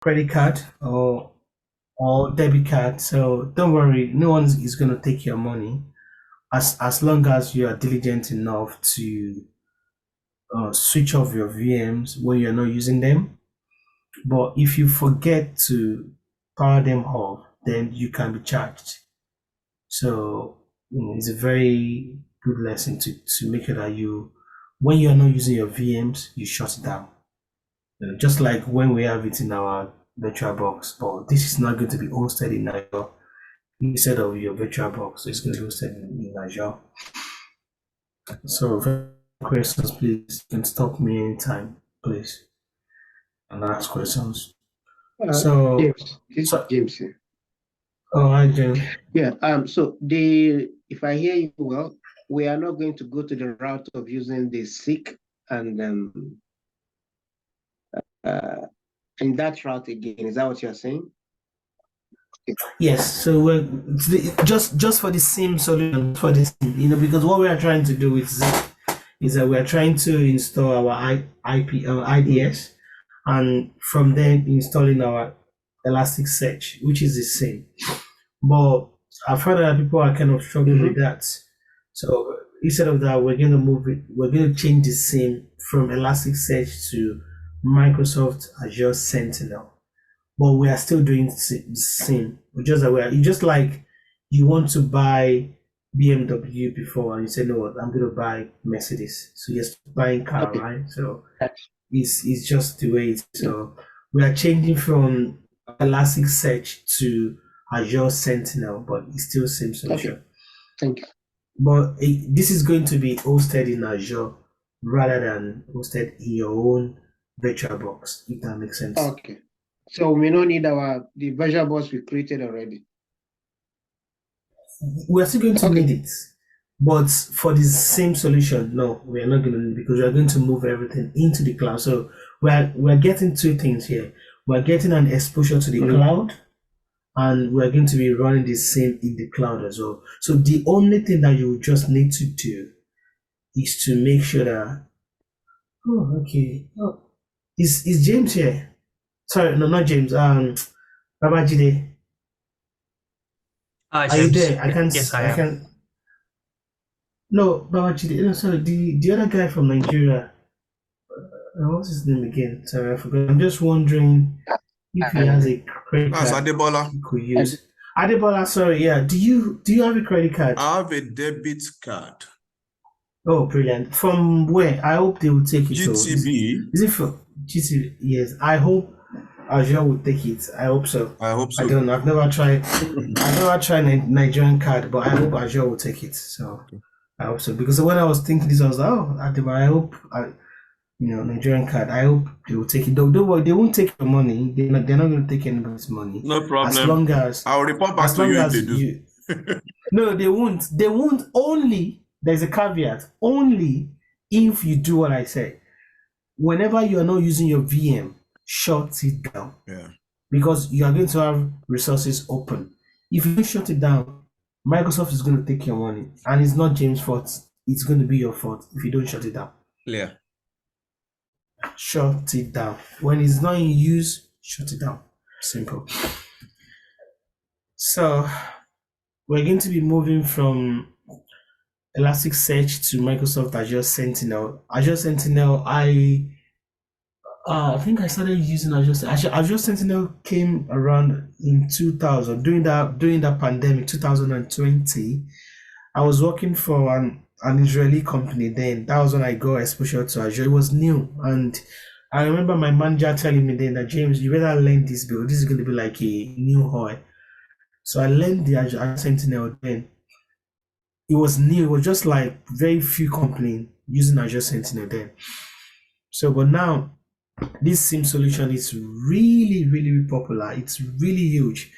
credit card or debit card. So don't worry, no one is going to take your money as long as you are diligent enough to switch off your VMs when you're not using them. But if you forget to power them off, then you can be charged. So it's a very good lesson to make sure that when you are not using your VMs, you shut it down. Just like when we have it in our virtual box, but this is not going to be hosted in Azure instead of your virtual box. It's going to be hosted in Azure. So, if you have questions, please, you can stop me anytime, please, and ask questions. So, James, this is James here. Oh, hi, James. Yeah. So if I hear you well, we are not going to go to the route of using the SIC and in that route again. Is that what you're saying? Yes. So we're just for the same solution for this, because what we are trying to do with Zip is that we are trying to install our IP IDS, and from there installing our Elasticsearch, which is the same. But I've heard that people are kind of struggling with that. So instead of that, we're going to move it. We're going to change the same from Elasticsearch to Microsoft Azure Sentinel. But we are still doing the same. Just that it's just like you want to buy BMW before, and you say, no, I'm going to buy Mercedes. So you're buying car, right? So it's just the way it's. So we are changing from Elasticsearch to Azure Sentinel, but it's still the same solution. Okay. Thank you. But this is going to be hosted in Azure rather than hosted in your own virtual box, if that makes sense. Okay. So we don't need the virtual box we created already. We're still going to need it. But for the same solution, no, we are not going to need it because we are going to move everything into the cloud. So we're getting two things here. We're getting an exposure to the cloud, and we're going to be running the same in the cloud as well. So the only thing that you just need to do is to make sure that is James here? Sorry, no, not James. Babajide. Are you there? I can't. Yes, I can. No, Babajide. No, sorry. The other guy from Nigeria. What's his name again? Sorry, I forgot. I'm just wondering if he has a credit card. That's Adebola. He could use. Adebola, sorry, yeah. Do you have a credit card? I have a debit card. Oh, brilliant. From where? I hope they will take it. GTB. Is it from GTB? Yes. I hope Azure will take it. I hope so. I hope so. I don't know. I've never tried Nigerian card, but I hope Azure will take it. So I hope so. Because when I was thinking this, I was like, oh, I hope Nigerian card. I hope they will take it. Don't worry, they won't take your money. They're not going to take anybody's money. No problem. As long as I'll report back to you if they do. No, they won't. They won't. Only there's a caveat. Only if you do what I say. Whenever you are not using your VM, shut it down. Yeah. Because you are going to have resources open. If you shut it down, Microsoft is going to take your money, and it's not James' fault. It's going to be your fault if you don't shut it down. Yeah. Shut it down. When it's not in use, shut it down. Simple. So we're going to be moving from Elasticsearch to Microsoft Azure Sentinel. Azure Sentinel, I think I started using Azure Sentinel came around in 2000 during that pandemic, 2020. I was working for an Israeli company then. That was when I got exposure to Azure. It was new, and I remember my manager telling me then that, James, you better learn this build. This is going to be like a new Hoi. So I learned the Azure Sentinel then. It was new. It was just like very few companies using Azure Sentinel then. So, but now this SIEM solution is really, really popular. It's really huge.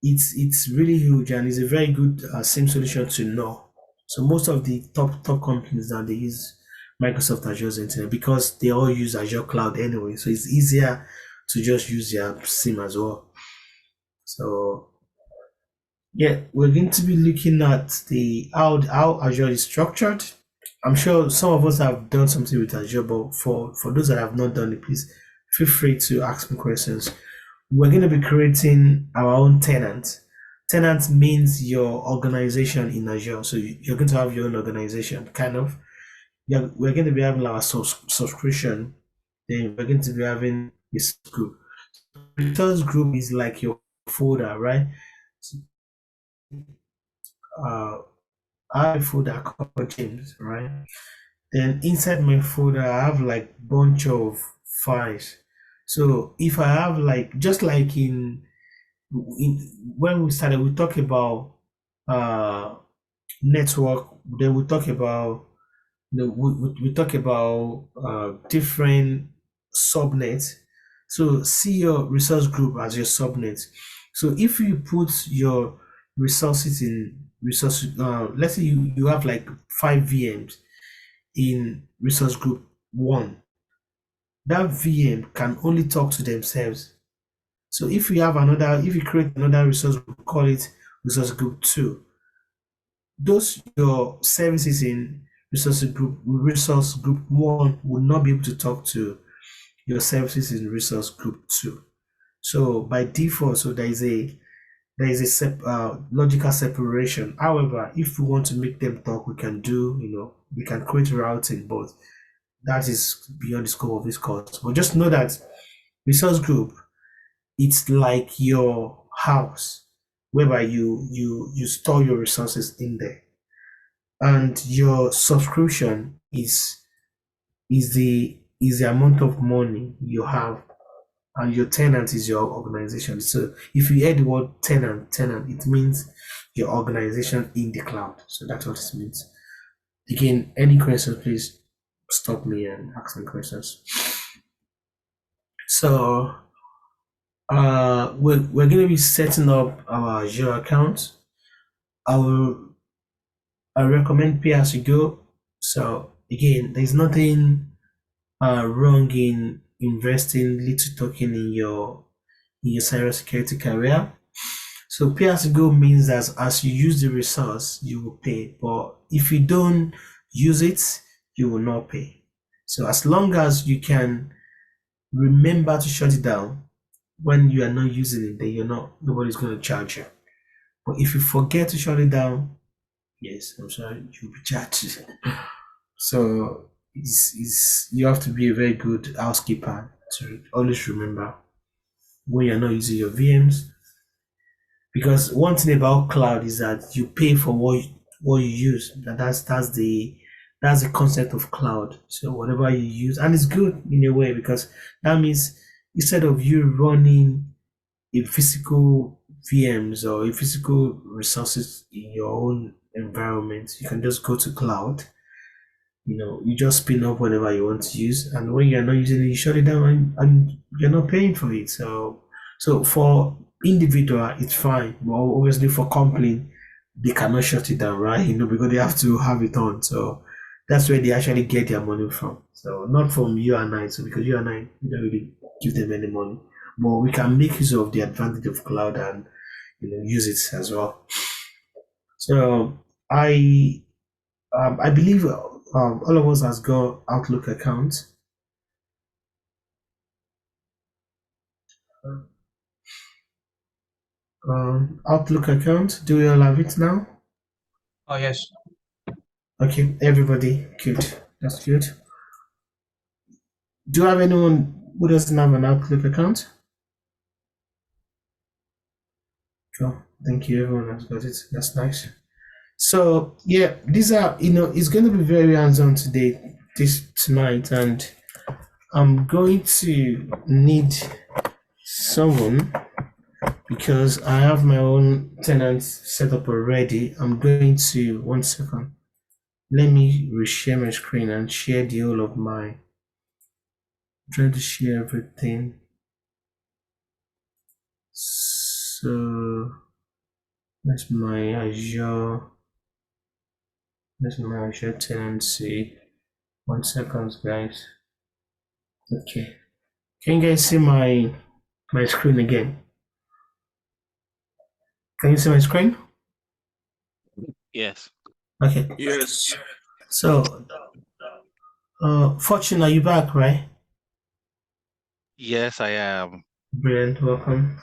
It's really huge, and it's a very good SIEM solution to know. So most of the top companies now, they use Microsoft Azure Sentinel because they all use Azure Cloud anyway. So it's easier to just use their SIEM as well. So yeah, we're going to be looking at how Azure is structured. I'm sure some of us have done something with Azure, but for those that have not done it, please feel free to ask me questions. We're going to be creating our own tenant. Tenant means your organization in Azure. So you're going to have your own organization, kind of. Yeah, we're going to be having our subscription. Then we're going to be having this group. Resource group is like your folder, right? So, I have a folder called James, right? Then inside my folder, I have like bunch of files. So if I have like just like in when we started, we talk about uh network. Then we talk about we talk about different subnets. So see your resource group as your subnet. So if you put your resources in resource, let's say you have like 5 VMs in resource group 1, that VM can only talk to themselves. So if you create another resource group, call it resource group 2, those your services in resource group 1 will not be able to talk to your services in resource group 2. So by default, so there is a logical separation. However, if we want to make them talk, we can we can create routing, but that is beyond the scope of this course. But just know that resource group, it's like your house, whereby you store your resources in there, and your subscription is the amount of money you have, and your tenant is your organization. So if you hear the word tenant, it means your organization in the cloud. So that's what it means. Again, any questions, please stop me and ask me questions. So we're going to be setting up our Azure account. I recommend pay as you go. So again, there's nothing wrong in investing little token in your cybersecurity career. So pay as you go means that as you use the resource, you will pay. But if you don't use it, you will not pay. So as long as you can remember to shut it down when you are not using it, then nobody's going to charge you. But if you forget to shut it down, yes, I'm sorry, you'll be charged. So you have to be a very good housekeeper to always remember when you're not using your VMs. Because one thing about cloud is that you pay for what you use. That's the concept of cloud. So whatever you use, and it's good in a way, because that means instead of you running a physical VMs or a physical resources in your own environment, you can just go to cloud. You just spin up whatever you want to use, and when you're not using it, you shut it down, and you're not paying for it. So for individual, it's fine, but obviously for company, they cannot shut it down, right? Because they have to have it on. So that's where they actually get their money from. So not from you and I. So because you and I, we don't really give them any money, but we can make use of the advantage of cloud and use it as well. So I believe all of us has got Outlook account. Outlook account. Do we all have it now? Oh, yes. Okay, everybody, good. That's good. Do you have anyone who doesn't have an Outlook account? Cool. Thank you. Everyone has got it. That's nice. So yeah, these are it's going to be very hands-on tonight, and I'm going to need someone, because I have my own tenants set up already. I'm going to, 1 second. Let me reshare my screen and share the whole of my, try to share everything. So that's my Azure tenancy. 1 second, guys. Okay. Can you guys see my screen again? Can you see my screen? Yes. Okay. Yes. So, Fortune, are you back, right? Yes, I am. Brilliant, welcome.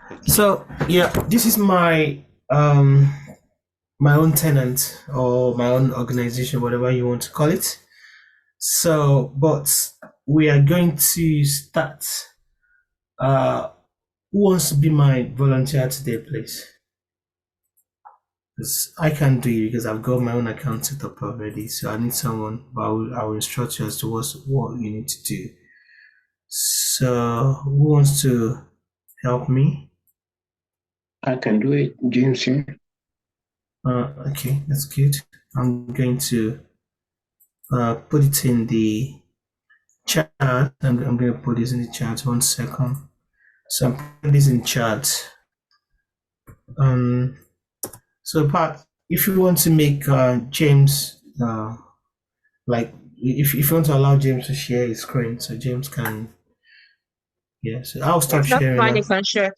Thank you. So yeah, this is my my own tenant or my own organization, whatever you want to call it. So, but we are going to start. Who wants to be my volunteer today, please? Because I can't do it because I've got my own account set up already. So I need someone, but I will instruct you as to what you need to do. So who wants to help me? I can do it, James here. Okay, that's good. I'm going to put it in the chat. I'm going to put this in the chat. 1 second. So I'm putting this in chat. So Pat, if you want to make James like if you want to allow James to share his screen, so James can. Yeah, so I'll stop That's sharing fine, now. you can share.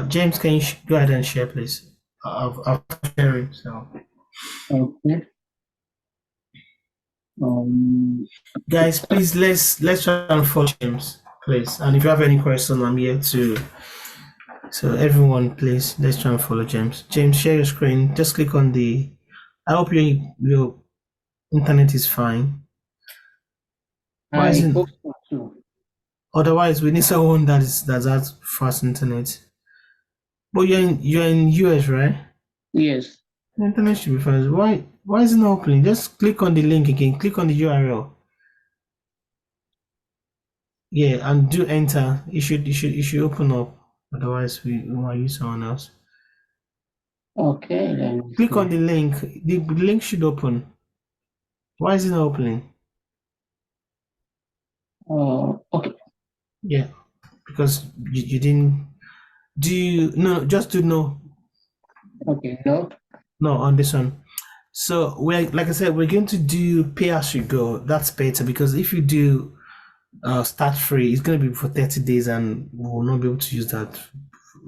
James, can you go ahead and share, please? I'll share it. So, Okay. guys, please let's try and follow James, please. And if you have any question, I'm here to. So everyone, please let's try and follow James. James, share your screen. Just click on the. I hope your internet is fine. Why I isn't? hope so too. Otherwise, we need someone that has fast internet. But you're in US, right? Yes. The internet should be fast. Why is it not opening? Just click on the link again. Click on the URL. Yeah, and do enter. It should open up. Otherwise, we might use someone else. Okay, then. Click on the link. The link should open. Why is it not opening? Okay. Yeah, because you didn't. Do you no? Just do no. Okay. No. No on this one. So we're like I said, we're going to do pay as you go. That's better because if you do start free, it's going to be for 30 days and we'll not be able to use that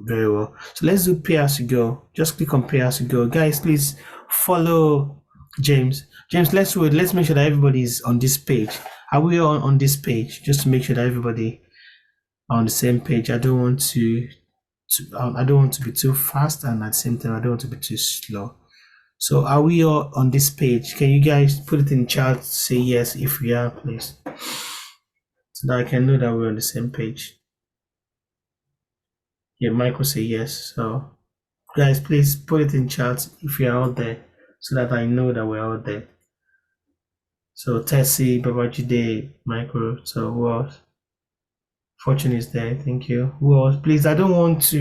very well. So let's do pay as you go. Just click on pay as you go. Guys, please follow James. James, let's wait. Let's make sure that everybody is on this page. Are we on this page? Just to make sure that everybody are on the same page. I don't want I don't want to be too fast and at the same time I don't want to be too slow. So are we all on this page? Can you guys put it in chat, say yes if we are, please? So that I can know that we're on the same page. Yeah, Michael say yes. So guys, please put it in chat if you're out there so that I know that we're out there. So Tessie, Babajide, Michael, so who else? Fortune is there, thank you. Who else? Please, I don't want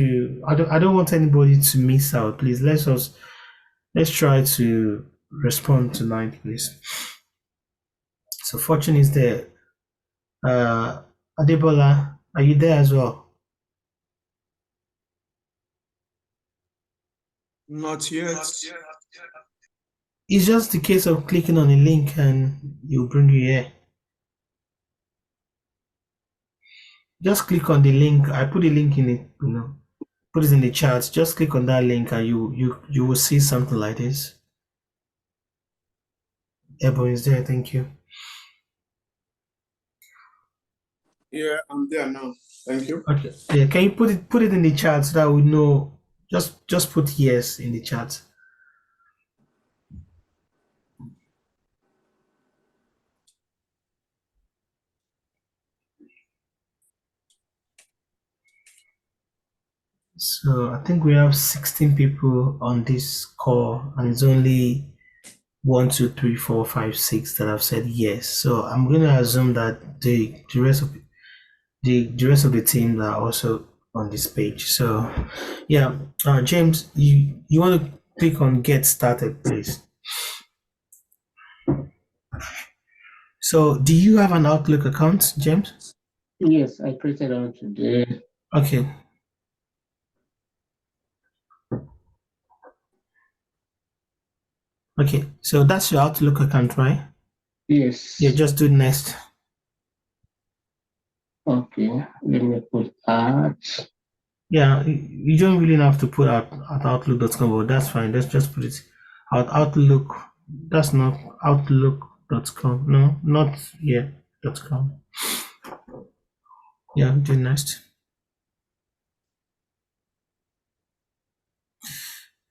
anybody to miss out. Please let's try to respond tonight, please. So Fortune is there. Adebola, are you there as well? Not yet. It's just the case of clicking on a link and it'll bring you here. Just click on the link. I put a link in it, put it in the chat. Just click on that link and you will see something like this. Ebo is there, thank you. Yeah, I'm there now. Thank you. Okay. Yeah, can you put it in the chat so that we know? Just put yes in the chat. So I think we have 16 people on this call, and it's only 1, 2, 3, 4, 5, 6 that have said yes. So I'm going to assume that the rest of the team are also on this page. So yeah, James, you want to click on get started, please. So do you have an Outlook account, James? Yes, I created one today. Okay. Okay, so that's your Outlook account, right? Yes. Yeah, just do next. Okay, let me put that. Yeah, you don't really have to put at outlook.com, but that's fine. Let's just put it at Outlook. That's not outlook.com. No, not yeah, .com. Yeah, do next.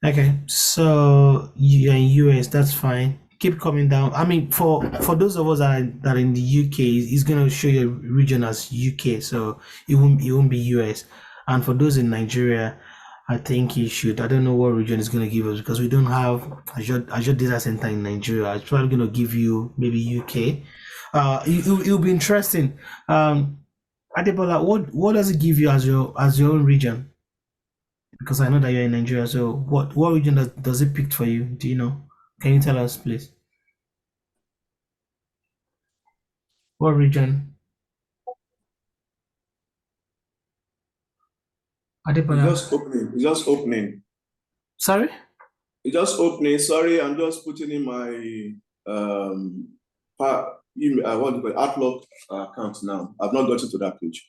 Okay, so you're in US, that's fine. Keep coming down. I mean, for those of us that are in the UK, it's gonna show your region as UK, so it won't be US. And for those in Nigeria, I think you should. I don't know what region is gonna give us because we don't have Azure Data Center in Nigeria. It's probably gonna give you maybe UK. It'll be interesting. Adebola, what does it give you as your own region? Because I know that you're in Nigeria. So what region does it pick for you? Do you know? Can you tell us, please? What region? It's Adebola. just opening. It's just opening. Sorry? It's just opening. Sorry, I'm just putting in my what do you call it, Outlook account now. I've not gotten to that page.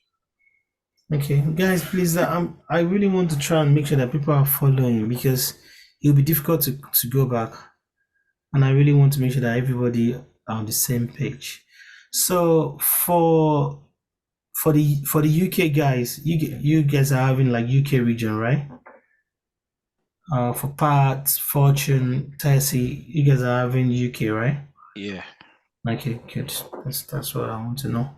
Okay, guys, please. I really want to try and make sure that people are following because it'll be difficult to go back, and I really want to make sure that everybody are on the same page. So for the UK guys, you guys are having like UK region, right? For parts, fortune, Tessie, you guys are having UK, right? Yeah. Okay, good. That's what I want to know.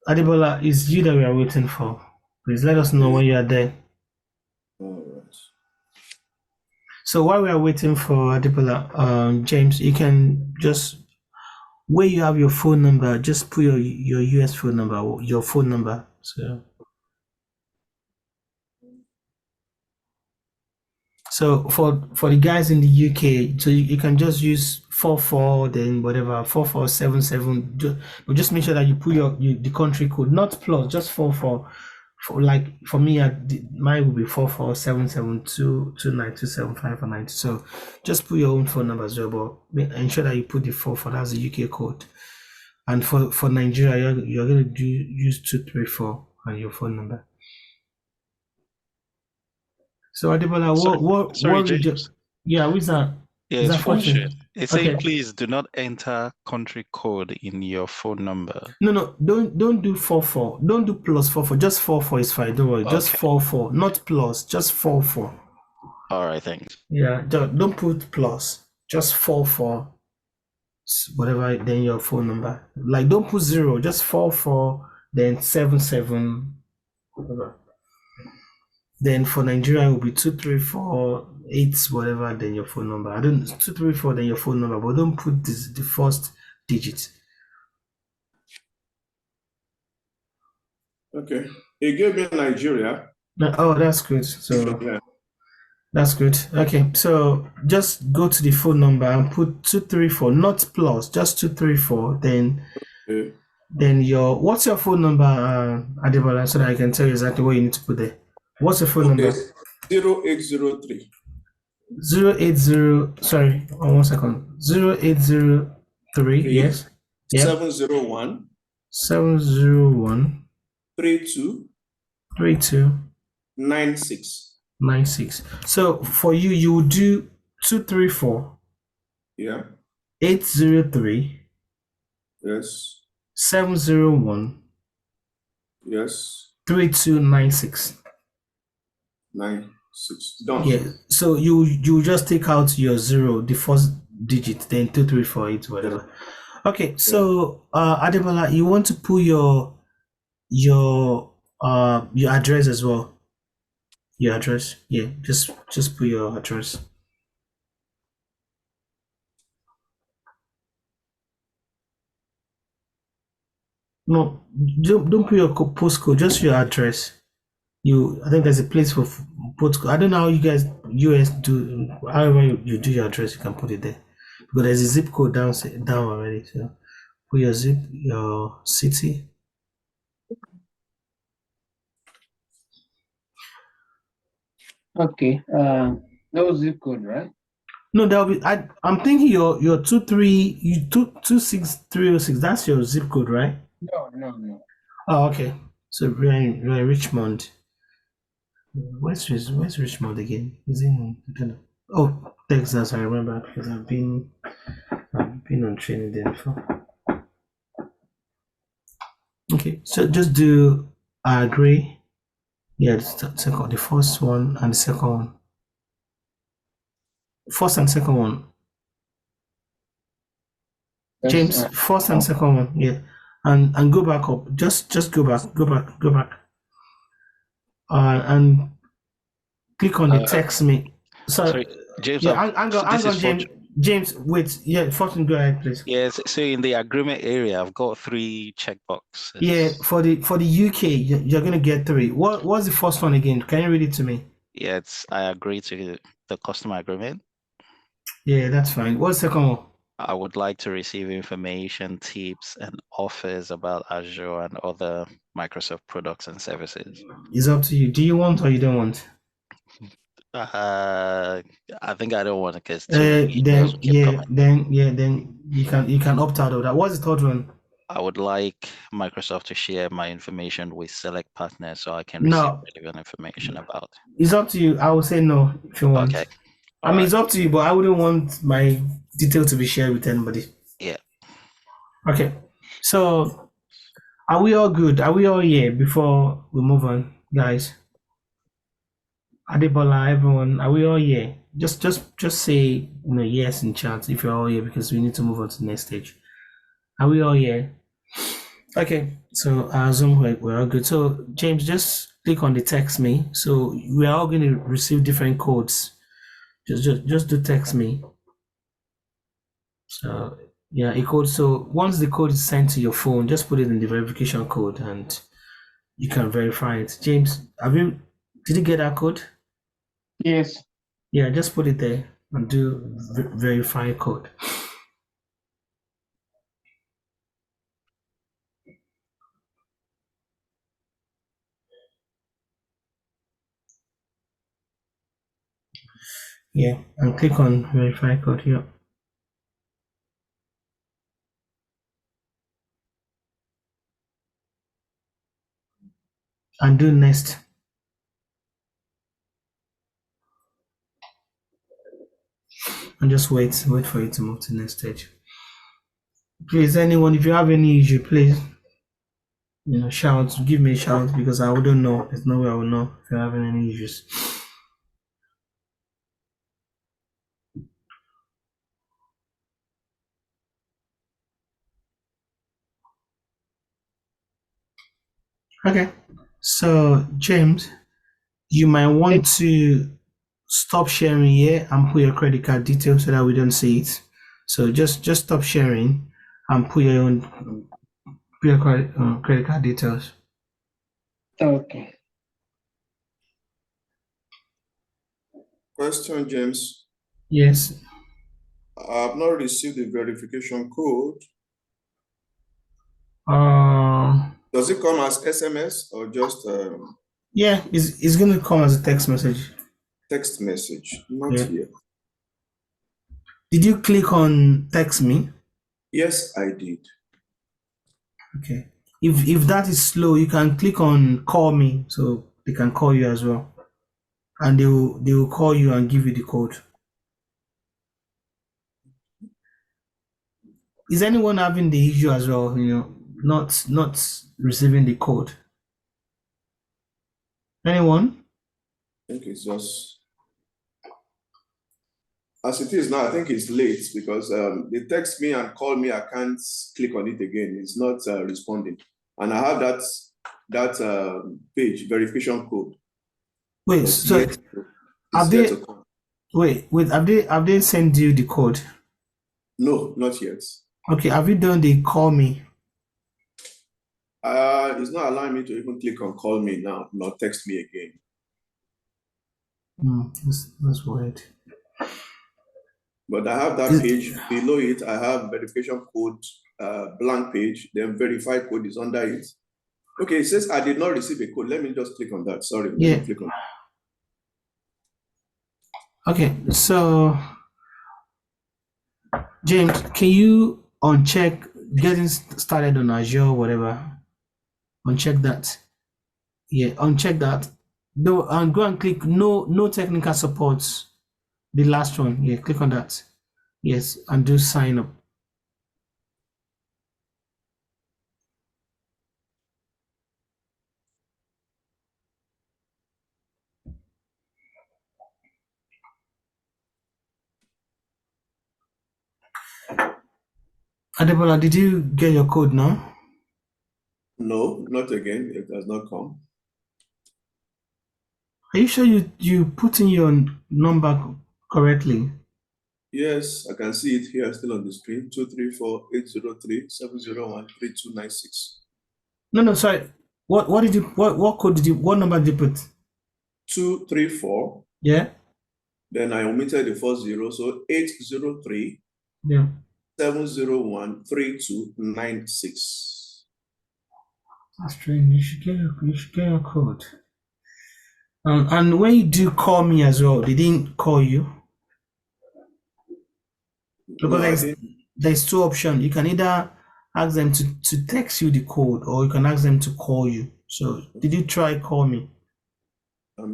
Adebola, it's you that we are waiting for. Please let us know when you are there. All right. So while we are waiting for Adebola, James, you can just where you have your phone number, just put your US phone number, your phone number. So for the guys in the UK, so you can just use 44, then whatever 4477. Just make sure that you put the country code, not plus, just 44. For like for me, mine will be 4477229275 So just put your own phone number as well, but ensure that you put the 44. That's the UK code. And for Nigeria, you're gonna use 234 and your phone number. So Adebola, Sorry, what region? James. Yeah, which that? Yeah, Is it's that function. fortune? It's saying, Okay. please do not enter country code in your phone number. No, don't do 44. Don't do plus 44. Just 44 is fine. Don't worry. Just Okay. 44, not plus. Just 44. All right, thanks. Yeah, don't put plus. Just 44. Whatever. Then your phone number. Like don't put 0. Just 44. Then 77. Whatever. Then for Nigeria it will be 2348 whatever. Then your phone number. I don't 234. Then your phone number. But don't put the first digit. Okay. It gave me Nigeria. Oh, that's good. So. Yeah. That's good. Okay, so just go to the phone number and put 234, not plus, just 234. Okay. Then what's your phone number, Adebola, so that I can tell you exactly what you need to put there. What's your phone number? 0803. 080. Sorry, 1 second. 0803. Yes. Yep. 701 701 32 32 96. 96. So for you will do 234 Yeah. 803 Yes. 701 Yes. 3296. 96. Done. Yeah. So you just take out your 0, the first digit, then 2348, whatever. Okay. So Adebola, you want to put your address as well. Your address. Yeah. Just put your address. No, don't put your postcode. Just your address. I think there's a place for postcode. I don't know how you guys US do. However you do your address, you can put it there. Because there's a zip code down already. So put your city. Okay. No zip code, right? No, that'll be. I'm thinking your 26306. That's your zip code, right? No. Oh, okay. So we're in Richmond. Where's Richmond again? Is in I don't know. Oh, Texas. I remember because I've been on training there before. Okay, so just do I agree. Yeah, the first one and the second one. First and second one. Yes, James, first and second one. Yeah. And go back up. Just go back. And click on the Uh, text me. sorry, Sorry. James. Yeah, hang So on, this is for James. James, wait. Yeah, first one, go ahead, please. yes. So in the agreement area, I've got 3 Yeah, checkboxes. for the UK, you're gonna get 3. What's the first one again? Can you read it to me? Yeah, it's I agree to the customer agreement. Yeah, that's fine. What's the second one? I would like to receive information, tips, and offers about Azure and other Microsoft products and services. It's up to you. Do you want or you don't want? Uh, I think I don't want to because too many emails Then will keep yeah, coming. then you can opt out of that. What's the third one? I would like Microsoft to share my information with select partners so I can receive No, relevant information about. it's up to you. I will say no if you Okay, want. I all mean, right. it's up to you, but I wouldn't want my detail to be shared with anybody. Yeah, Okay, so are we all good? Are we all here before we move on, guys? Adebola, everyone, are we all here? Just say yes in chat if you're all here because we need to move on to the next stage. Are we all here? Okay, so I assume we're all good. So James, just click on the text me. So we're all going to receive different codes. Just do text me. So yeah, a code. So once the code is sent to your phone, just put it in the verification code and you can verify it. James, did you get that code? yes. Yeah, just put it there and do verify code. Yeah, and click on verify code here. And do next. And just wait for it to move to the next stage. Please, anyone, if you have any issue, please, shout, give me a shout because I wouldn't know. There's no way I will know if you're having any issues. Okay. So, James, you might want to stop sharing here and put your credit card details so that we don't see it. So just stop sharing and put your own credit card details. Okay. Question, James. Yes. I've not received the verification code. Does it come as SMS or just Yeah, it's going to come as a text message. text message? Not Yeah. yet. Did you click on text me? Yes, I did. Okay. If that is slow, you can click on call me so they can call you as well. And they will call you and give you the code. Is anyone having the issue as well, not receiving the code? Anyone? I think it's just as it is now. I think it's late because they text me and call me. I can't click on it again. It's not responding, and I have that page verification code. Wait, But so yet, have it's yet they to come. wait, have they sent you the code? No, not yet. Okay, have you done the call me? It's not allowing me to even click on call me now, nor text me again. That's weird. But I have that page below it. I have verification code, blank page. Then verify code is under it. Okay, it says I did not receive a code. Let me just click on that. Sorry, let Yeah. me click on. Okay, so James, can you uncheck getting started on Azure, whatever? Uncheck that. Yeah, uncheck that. No, and go and click no technical support. The last one. Yeah, click on that. Yes, and do sign up. Adebola, did you get your code now? No, not again. It has not come. Are you sure you put in your number correctly? Yes, I can see it here still on the screen. 234-803-701-3296. No, sorry. What code did you, what number did you put? 234. Yeah? Then I omitted the first zero, so 803 Yeah. 701 3296. That's strange. You should get your code. And when you do call me as well, they didn't call you? No, I Because didn't. there's two options. You can either ask them to text you the code, or you can ask them to call you. So did you try call me? I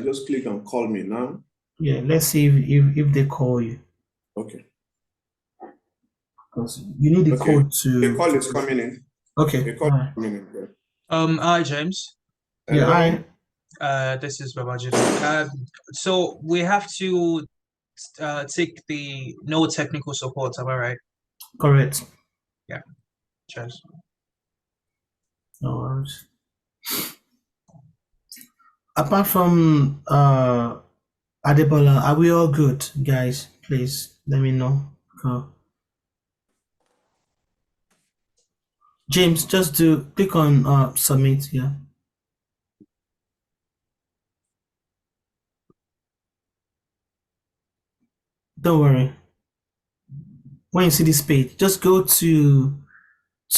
just click on call me now. Yeah, let's see if they call you. Okay. Because you need the Okay. code The call to is coming in. okay. The call is coming in. Hi, James. Yeah, This is Babajide. So we have to take the no technical support, am I right? correct. Cheers. No worries. Apart from Adebola, are we all good, guys? Please let me know. Go. James, just click on submit. Yeah. Don't worry. When you see this page, just go to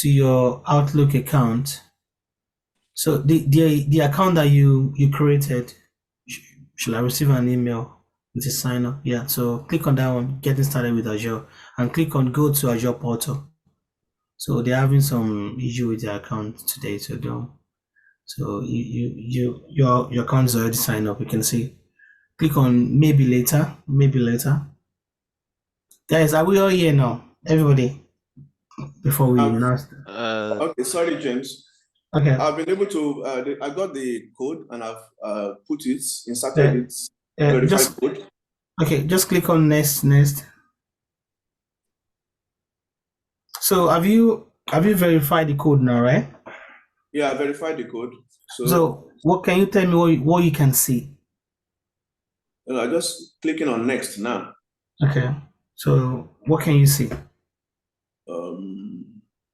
your Outlook account. So the account that you created, shall I receive an email with a sign up? Yeah. So click on that one, getting started with Azure, and click on go to Azure portal. So they're having some issue with their account today, so don't. So your account is already signed up. You can see. Click on maybe later. Guys, are we all here now? Everybody, before we announce. Okay, sorry, James. Okay. I've been able to, I got the code and I've inserted it, verified Just code. okay. Just click on next. So have you verified the code now, right? Yeah, I verified the code. So what can you tell me what you can see? I'm just clicking on next now. Okay. So what can you see?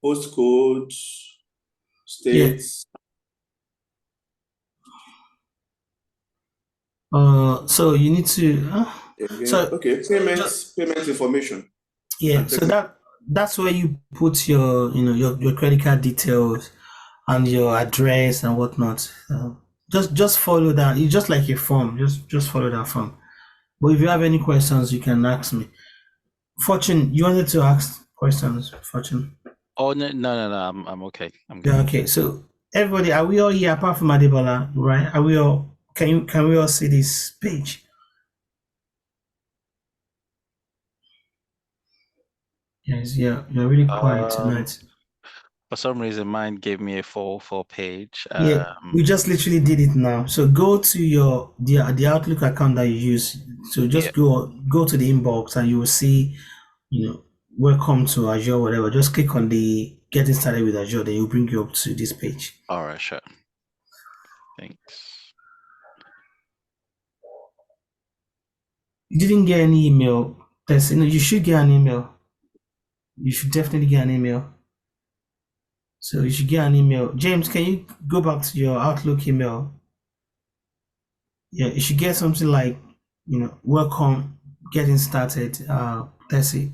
Postcode, states. So you need to. Okay, payment information. Yeah. So that's where you put your your credit card details and your address and whatnot. Just follow that. It's just like a form. Just follow that form. But if you have any questions, you can ask me. Fortune, you wanted to ask questions, Fortune? Oh no, I'm okay. I'm good. Yeah, okay. So everybody, are we all here apart from Adebola, right? Are we all can we all see this page? Yes, yeah, you're really quiet tonight. For some reason, mine gave me a full page. Yeah, we just literally did it now. So go to the Outlook account that you use. So just go to the inbox and you will see, welcome to Azure, whatever. Just click on the getting started with Azure, then it'll bring you up to this page. All right, sure. Thanks. You didn't get any email. You should get an email. You should definitely get an email. So you should get an email. James, can you go back to your Outlook email? Yeah, you should get something like, welcome, getting started. That's it.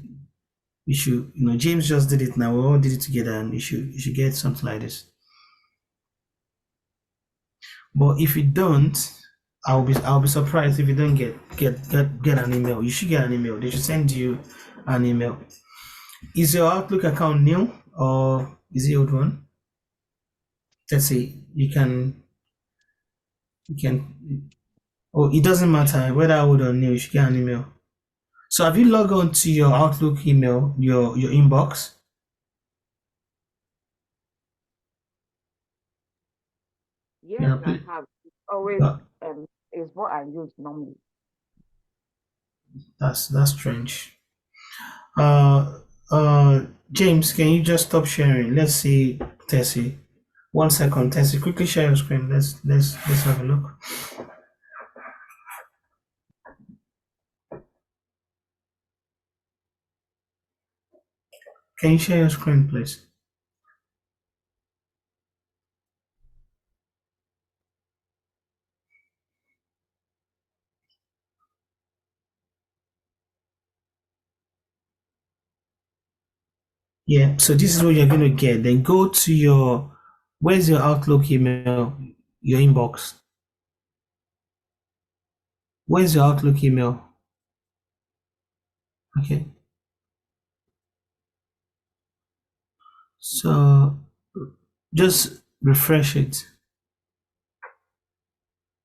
You should, James just did it now. We all did it together, and you should get something like this. But if you don't, I'll be surprised if you don't get an email. You should get an email. They should send you an email. Is your Outlook account new or is it old one? Let's see. You can. Oh, it doesn't matter whether old or new. You should get an email. So have you logged on to your Outlook email, your inbox? Yes, Yeah, I have. It's always is what I use normally. That's strange. James, can you just stop sharing? Let's see, Tessie. 1 second, Tessie. Quickly share your screen. Let's have a look. Can you share your screen, please? Yeah, so this is what you're going to get. Then go to your, where's your Outlook email, your inbox? Where's your Outlook email? Okay. So just refresh it.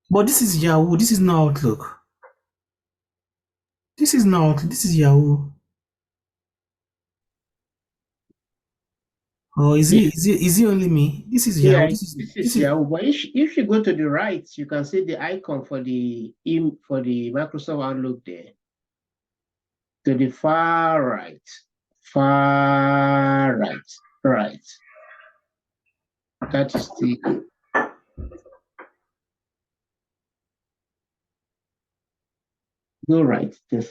But this is Yahoo. This is not Outlook. This is not Outlook. This is Yahoo. Or is it only me? This is Yahoo. Yeah, this is Yahoo. But if you go to the right, you can see the icon for the Microsoft Outlook there. To the far right. Far right. Right. That is the go right. To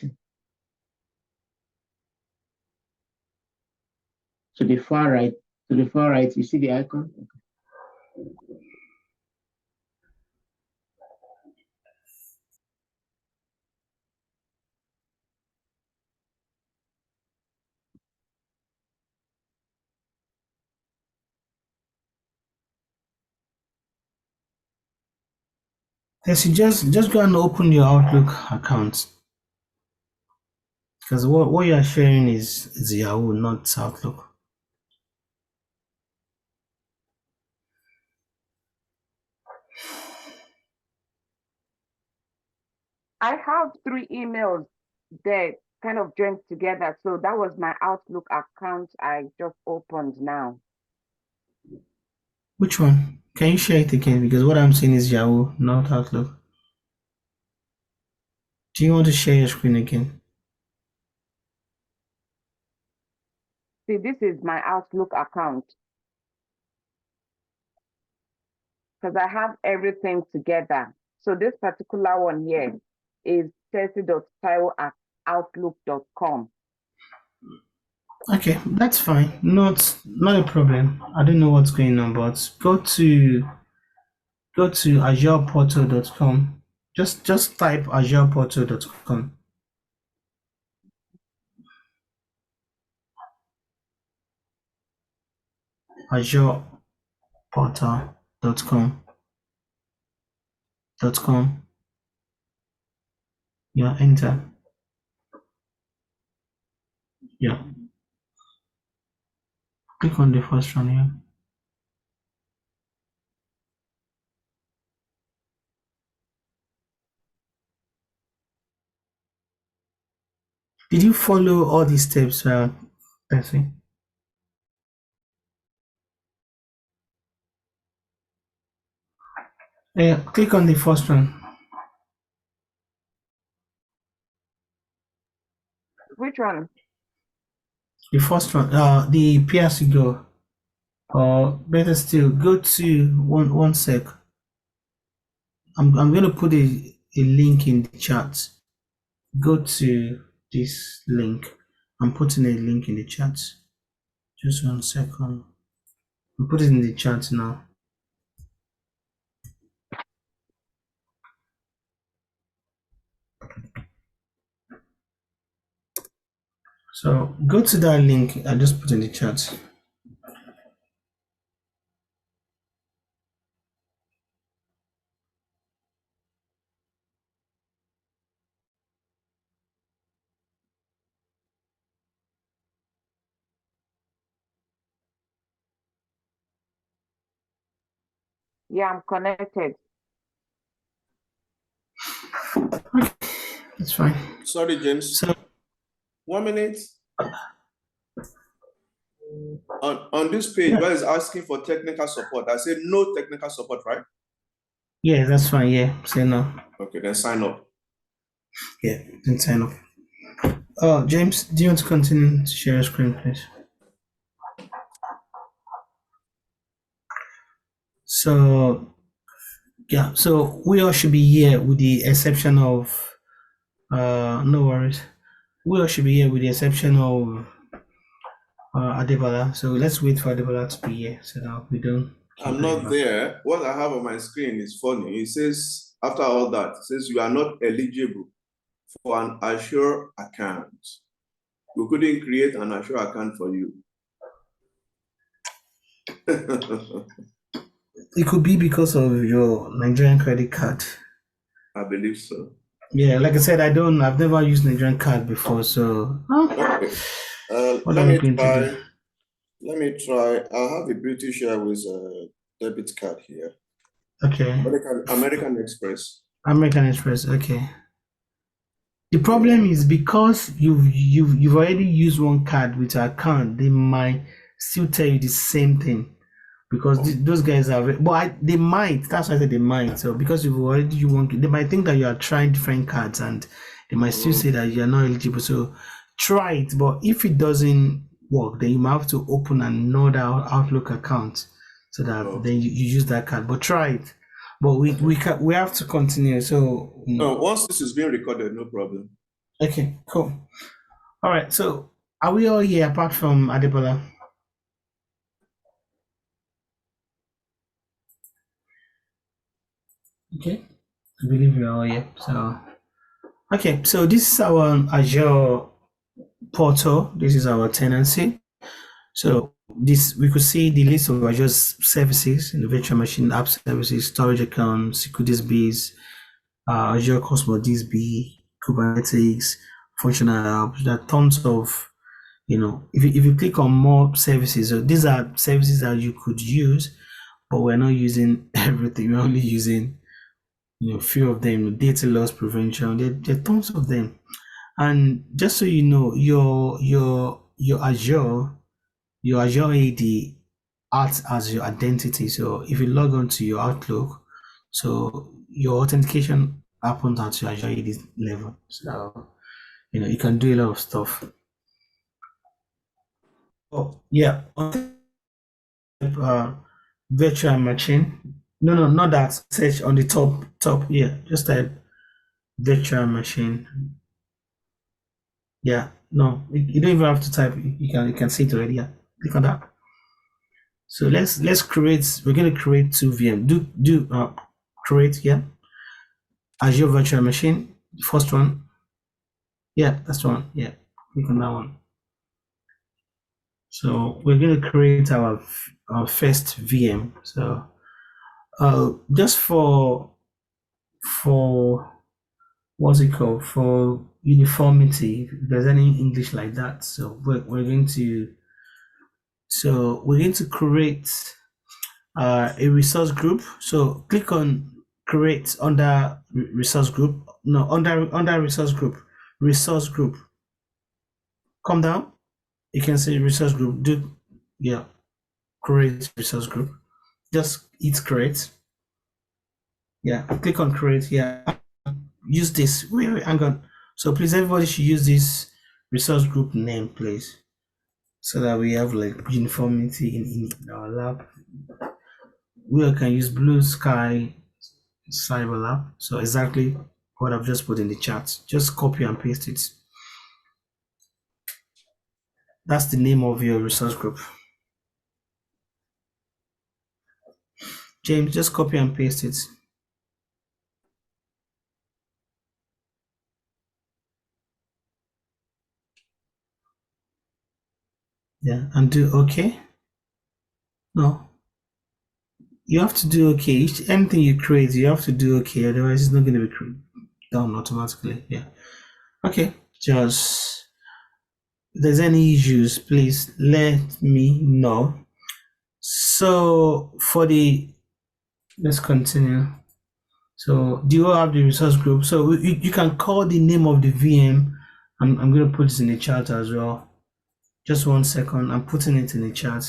the far right. To the far right, you see the icon? Yes, you just go and open your Outlook account. Because what you are sharing is Yahoo, not Outlook. I have 3 emails that kind of joined together. So that was my Outlook account I just opened now. Which one? Can you share it again? Because what I'm seeing is Yahoo, not Outlook. Do you want to share your screen again? See, this is my Outlook account. Because I have everything together. So this particular one here is tessie.taiwo@outlook.com. Okay, that's fine. Not a problem. I don't know what's going on, but go to azureportal.com. Just type azureportal.com. azureportal.com. Yeah, enter. Yeah. Click on the first one here. Did you follow all these steps, Bessie? Yeah, click on the first one. Which one? The first one, the PRC go. Or better still, go to one sec. I'm gonna put a link in the chat. Go to this link. I'm putting a link in the chat. Just 1 second. I'm putting it in the chat now. So go to that link I just put in the chat. Yeah, I'm connected. That's fine. Sorry, James. So 1 minute. On this page, where it's asking for technical support, I say no technical support, right? yeah, that's fine. Yeah, say no. Okay, then sign up. Yeah, then sign up. Oh, James, do you want to continue to share your screen, please? So yeah, so we all should be here with the exception of no worries. We all should be here with the exception of Adebola. So let's wait for Adebola to be here so that we don't keep I'm going not back. there. What I have on my screen is funny. It says, after all that, it says you are not eligible for an Azure account. We couldn't create an Azure account for you. It could be because of your Nigerian credit card. I believe so. Yeah, like I said, I've never used Nigerian card before, so Okay. what Let am I me going to do? try. Let me try. I have a British Airways debit card here. Okay, American Express. American Express. Okay. The problem is because you've already used one card with your account, they might still tell you the same thing because those guys are. They might. That's why I said they might. So because you've already used one, they might think that you are trying different cards, and they might still say that you are not eligible. So try it. But if it doesn't work, then you might have to open another Outlook account so that then you use that card. But try it. But we have to continue. So No, once this is being recorded, no problem. okay, cool. All right, so are we all here apart from Adebola? Okay, I believe we're all here. So, okay, so this is our Azure portal. This is our tenancy. So this we could see the list of Azure services in the virtual machine app services, storage accounts, SQL Azure Cosmos DB, Kubernetes, functional apps. There are tons of if you click on more services, so these are services that you could use, but we're not using everything. We're only using few of them. Data loss prevention. There are tons of them. And just so you know, your Azure AD acts as your identity. So if you log on to your Outlook, so your authentication happens at your Azure AD level. So you can do a lot of stuff. Oh yeah, virtual machine. No, not that. Search on the top. Yeah, just type virtual machine. Yeah, no, you don't even have to type. You can see it already. Yeah, click on that. So let's create. We're gonna create two VM. Do create. Yeah, Azure virtual machine. First one. Yeah, that's the one. Yeah, click on that one. So we're gonna create our first VM. So just for what's it called, for uniformity, if there's any English like that. So we're going to create a resource group. So click on create under resource group. No, under resource group. Come down. You can see resource group. Create resource group. Just hit create. Yeah, click on create. Yeah, use this. Wait, hang on. So please, everybody should use this resource group name, please, so that we have like uniformity in our lab. We can use Blue Sky Cyber Lab. So exactly what I've just put in the chat. Just copy and paste it. That's the name of your resource group. James, just copy and paste it. Yeah, and do OK. No, you have to do OK. Anything you create, you have to do OK. Otherwise, it's not going to be done automatically. Yeah. Okay. Just if there's any issues, please let me know. So let's continue. So do you all have the resource group? So you can call the name of the VM. I'm going to put this in the chat as well. Just 1 second. I'm putting it in the chat.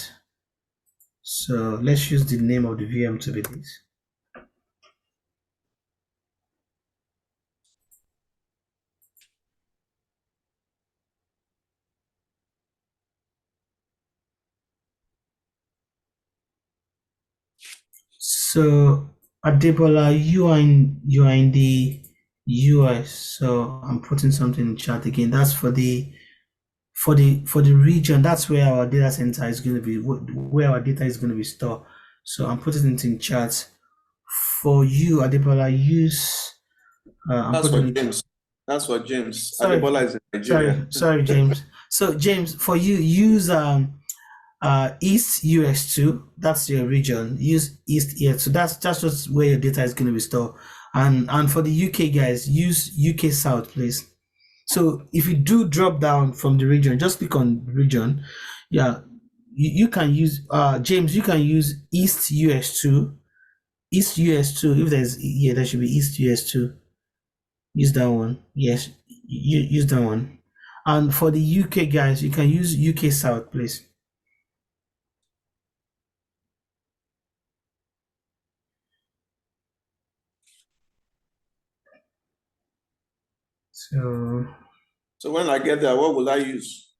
So let's use the name of the VM to be this. So Adebola, you are in the US, so I'm putting something in chat again. That's for the region. That's where our data center is going to be, where our data is going to be stored. So I'm putting it in chat. For you, Adebola, use. I'm That's for putting it. James. That's for James. Sorry, Adebola is in Nigeria. sorry, James. So James, for you, use East US2. That's your region. Use East here. So that's just where your data is going to be stored. And for the UK guys, use UK South, please. So if you do drop down from the region, just click on region. Yeah, you can use James. You can use East US2. East US2. If there's, yeah, there should be East US2. Use that one. Yes, use that one. And for the UK guys, you can use UK South, please. So So when I get there, what will I use?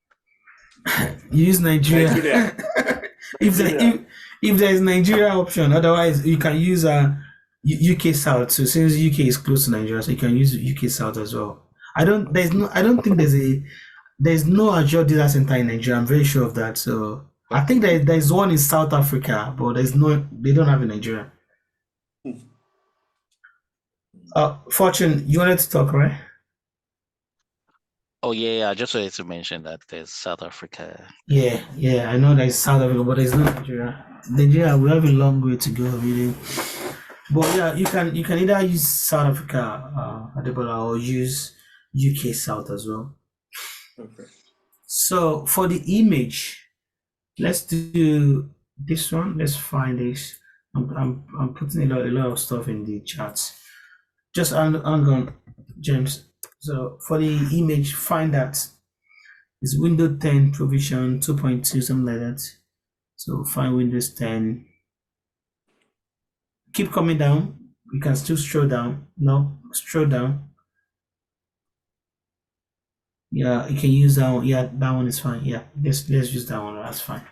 you use Nigeria. Nigeria. if there Nigeria. if there is Nigeria option, otherwise you can use UK South. So since UK is close to Nigeria, so you can use UK South as well. I don't think there's no Azure data center in Nigeria. I'm very sure of that. So I think there's one in South Africa, but they don't have in Nigeria. Fortune, you wanted to talk, right? Oh yeah, I just wanted to mention that there's South Africa. Yeah, I know there's South Africa, but there's no Nigeria. Nigeria, we have a long way to go, really. But yeah, you can either use South Africa, Adebola, or use UK South as well. Okay. So for the image, let's do this one. Let's find this. I'm putting a lot of stuff in the chat. Just hang on, James. So for the image, find that it's Windows 10 provision 2.2, something like that. So find Windows 10. Keep coming down. You can still scroll down. No, scroll down. Yeah, you can use that one. Yeah, that one is fine. Yeah, let's use that one. That's fine.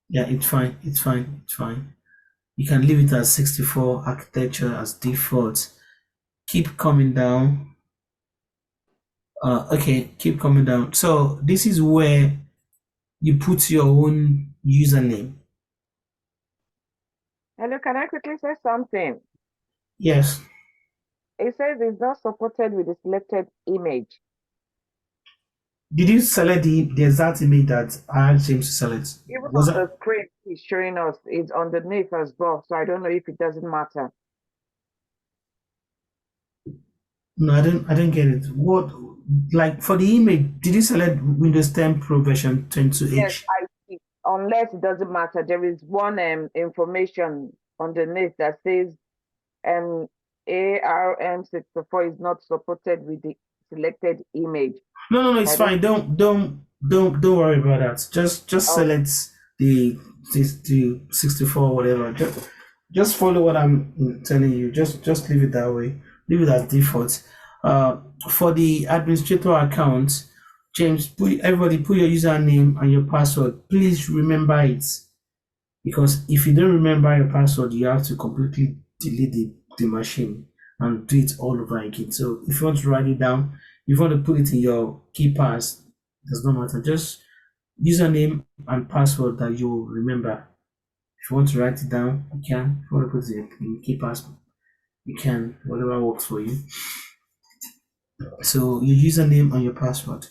Yeah, it's fine. It's fine. It's fine. You can leave it as 64 architecture as default. Keep coming down. Okay, keep coming down. So this is where you put your own username. Hello, can I quickly say something? Yes. It says it's not supported with the selected image. Did you select the exact image that I asked James to select? Even Was on that? the screen, it's showing us it's underneath as well. So I don't know if it doesn't matter. No, I didn't get it. What, like for the image, did you select Windows 10 Pro version 22H? Yes, I see. Unless it doesn't matter. There is one information underneath that says ARM64 is not supported with the selected image. No, it's I don't. fine. Don't worry about that. Just Oh, select the 64 whatever. Just follow what I'm telling you. Just leave it that way. Leave it as default. For the administrator account, James, everybody put your username and your password. Please remember it, because if you don't remember your password, you have to completely delete the machine and do it all over again. So if you want to write it down, if you want to put it in your key pass, does not matter. Just username and password that you will remember. If you want to write it down, you can. If you want to put it in key pass, you can. Whatever works for you. So your username and your password.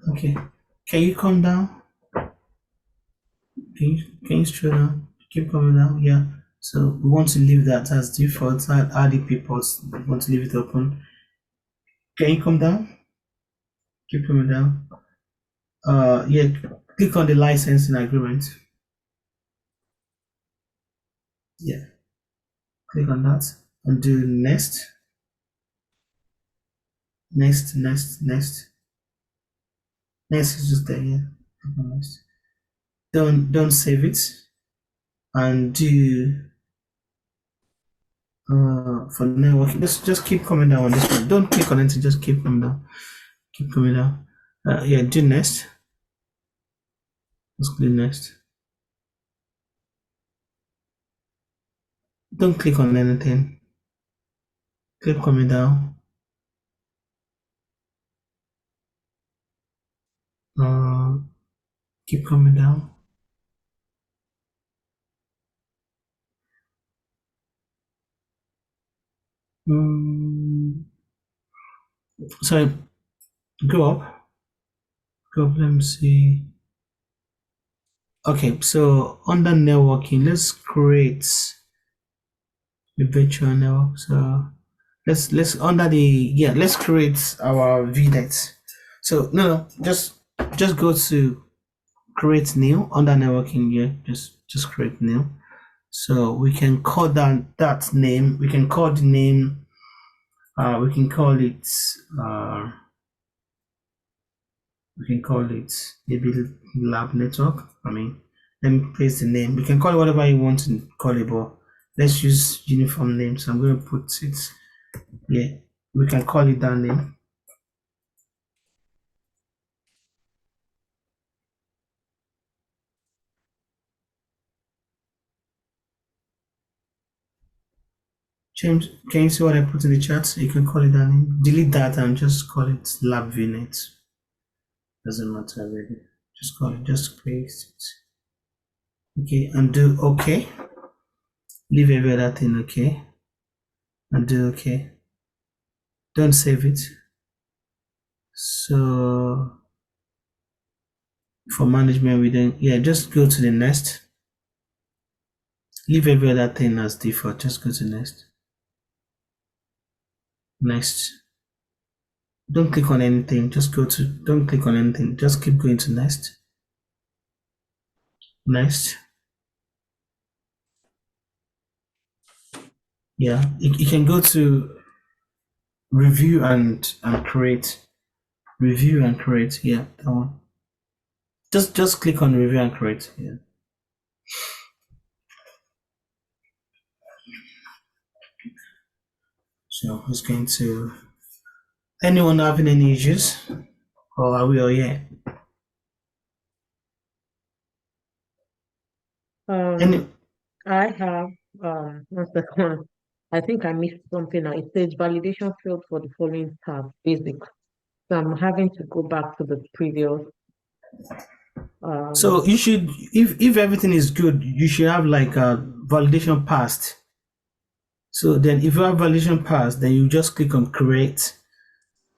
Okay. Can you come down? Can you scroll down? Keep coming down. Yeah. So we want to leave that as default. Add RDP ports. We want to leave it open. Can you come down? Keep coming down. Yeah, click on the licensing agreement. Yeah, click on that and do next. Next is just there. Yeah, click on next. Don't save it and do for networking. Just keep coming down on this one. Don't click on anything. Just keep coming down. Keep coming down. Yeah, do next. Just click next. Don't click on anything. Keep coming down. Keep coming down. So go up. Go up. Let me see. Okay, so under networking, let's create a virtual network. So let's under the let's create our VNet. So no, just go to create new under networking. Yeah, just create new. So we can call that name. We can call the name. We can call it. We can call it maybe lab network. I mean, let me paste the name. We can call it whatever you want to call it, but let's use uniform name. So I'm going to put it. Yeah, we can call it that name. James, can you see what I put in the chat? You can call it that name. Delete that and just call it lab vnet. Doesn't matter really. Just call it. Just paste it. Okay, and do okay. Leave every other thing okay, and do okay. Don't save it. So for management, we then just go to the next. Leave every other thing as default. Just go to next. Next. Don't click on anything. Just go to. Don't click on anything. Just keep going to next. Next. Yeah, you can go to review and create. Review and create. Yeah, that one. Just click on review and create. Yeah. So who's going to? Anyone having any issues? Or are we all here? I have one second. I think I missed something now. It says validation field for the following tab, basic. So I'm having to go back to the previous. So you should, if everything is good, you should have like a validation passed. So then if you have validation passed, then you just click on create.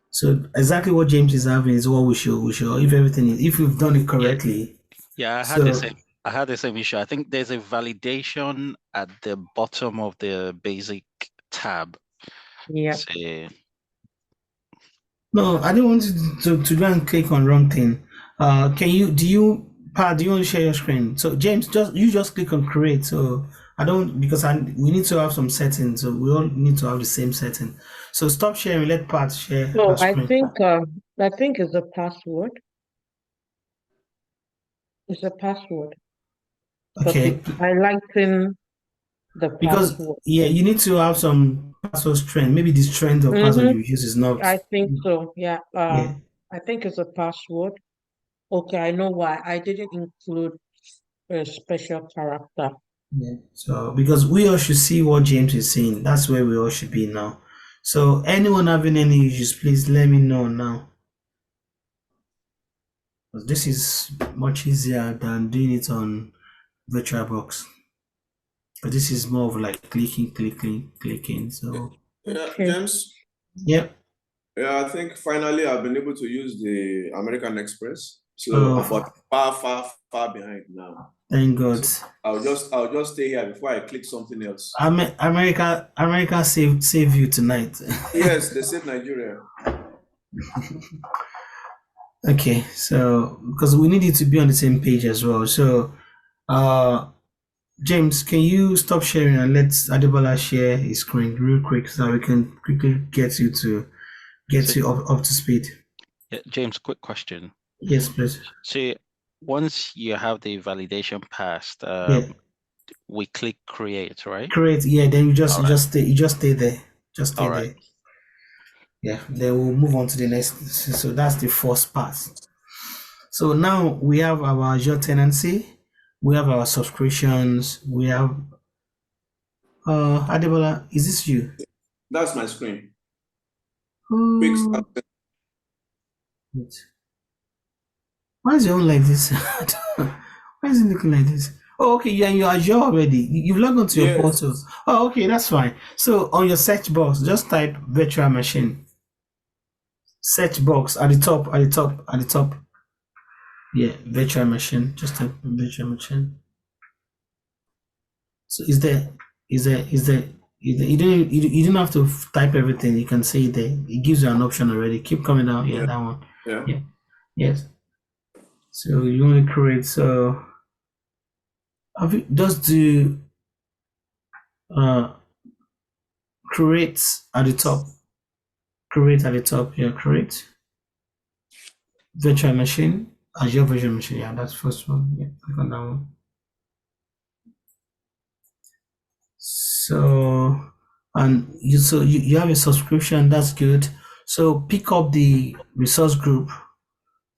So exactly what James is having is what we should, if everything is, if we've done it correctly. Yeah, I had the same issue. I think there's a validation at the bottom of the basic tab. Yeah. So, no, I didn't want you to go and click on wrong thing. Do you want to share your screen? So James, just click on create. So I don't, because we need to have some settings. So we all need to have the same setting. So stop sharing, let Pat share So her screen. I think it's a password. It's a password. Okay. But it's highlighting the Because password. you need to have some password strength. Maybe the strength of password you use is not. I think so. Yeah. I think it's a password. Okay, I know why. I didn't include a special character. Yeah. So because we all should see what James is saying. That's where we all should be now. So anyone having any issues, please let me know now. Because this is much easier than doing it on VirtualBox. But this is more of like clicking. So James. Yep. Yeah, I think finally I've been able to use the American Express. So, but far behind now. Thank God. So I'll just stay here before I click something else. America save you tonight. Yes, they said Nigeria. Okay, so because we need you to be on the same page as well. So, James, can you stop sharing and let Adebola share his screen real quick so that we can quickly get you up to speed? Yeah, James, quick question. Yes, please. So once you have the validation passed, Yeah, we click create, right? create. Yeah, then you All right. just stay there. Just stay All right. there. Yeah, then we'll move on to the next. So that's the first part. So now we have our Azure tenancy, we have our subscriptions, we have Adebola, is this you? That's my screen. Quick Oh, start. wait. Why is your own like this? Why is it looking like this? Oh, okay, you're in your Azure already. You've logged onto your Yes. portal. Oh, okay, that's fine. So on your search box, just type virtual machine. Search box at the top. Yeah, virtual machine. Just type virtual machine. So you don't have to type everything. You can say it there. It gives you an option already. Keep coming down. Yeah, Yeah. that one. Yeah. Yeah. Yes. So you want to create. So have you just do create at the top. Create at the top. Yeah, create virtual machine. Azure virtual machine. Yeah, that's the first one. Yeah, click on that one. So you have a subscription. That's good. So pick up the resource group.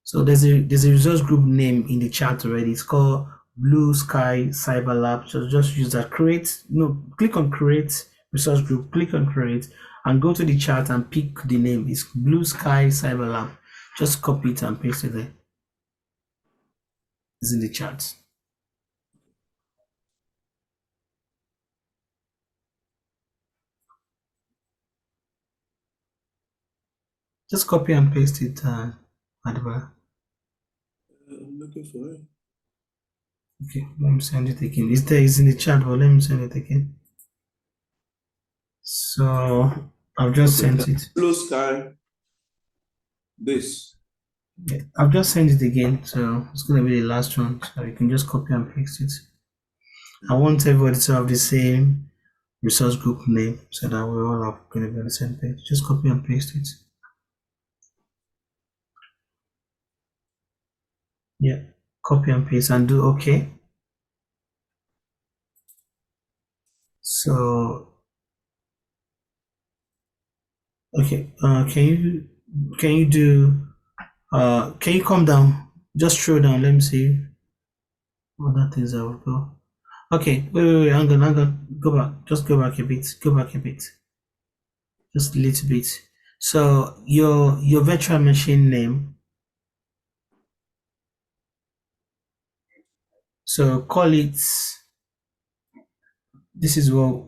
So there's a resource group name in the chat already. It's called Blue Sky Cyber Lab. So just use that. Click on create resource group, click on create and go to the chat and pick the name. It's Blue Sky Cyber Lab. Just copy it and paste it there. It's in the chat. Just copy and paste it, Adwa. I'm looking for it. Okay, let me send it again. It's in the chat, but let me send it again. So I've just sent it. Blue sky. This. Yeah, I've just sent it again, so it's gonna be the last one. So you can just copy and paste it. I want everybody to have the same resource group name so that we're all gonna be on the same page. Just copy and paste it. Yeah, copy and paste and do OK. So okay, can you do can you come down? Just scroll down. Let me see what that things I will go. Okay, wait, hang on. Go back. Just go back a bit. Go back a bit. Just a little bit. So your virtual machine name. So call it. This is what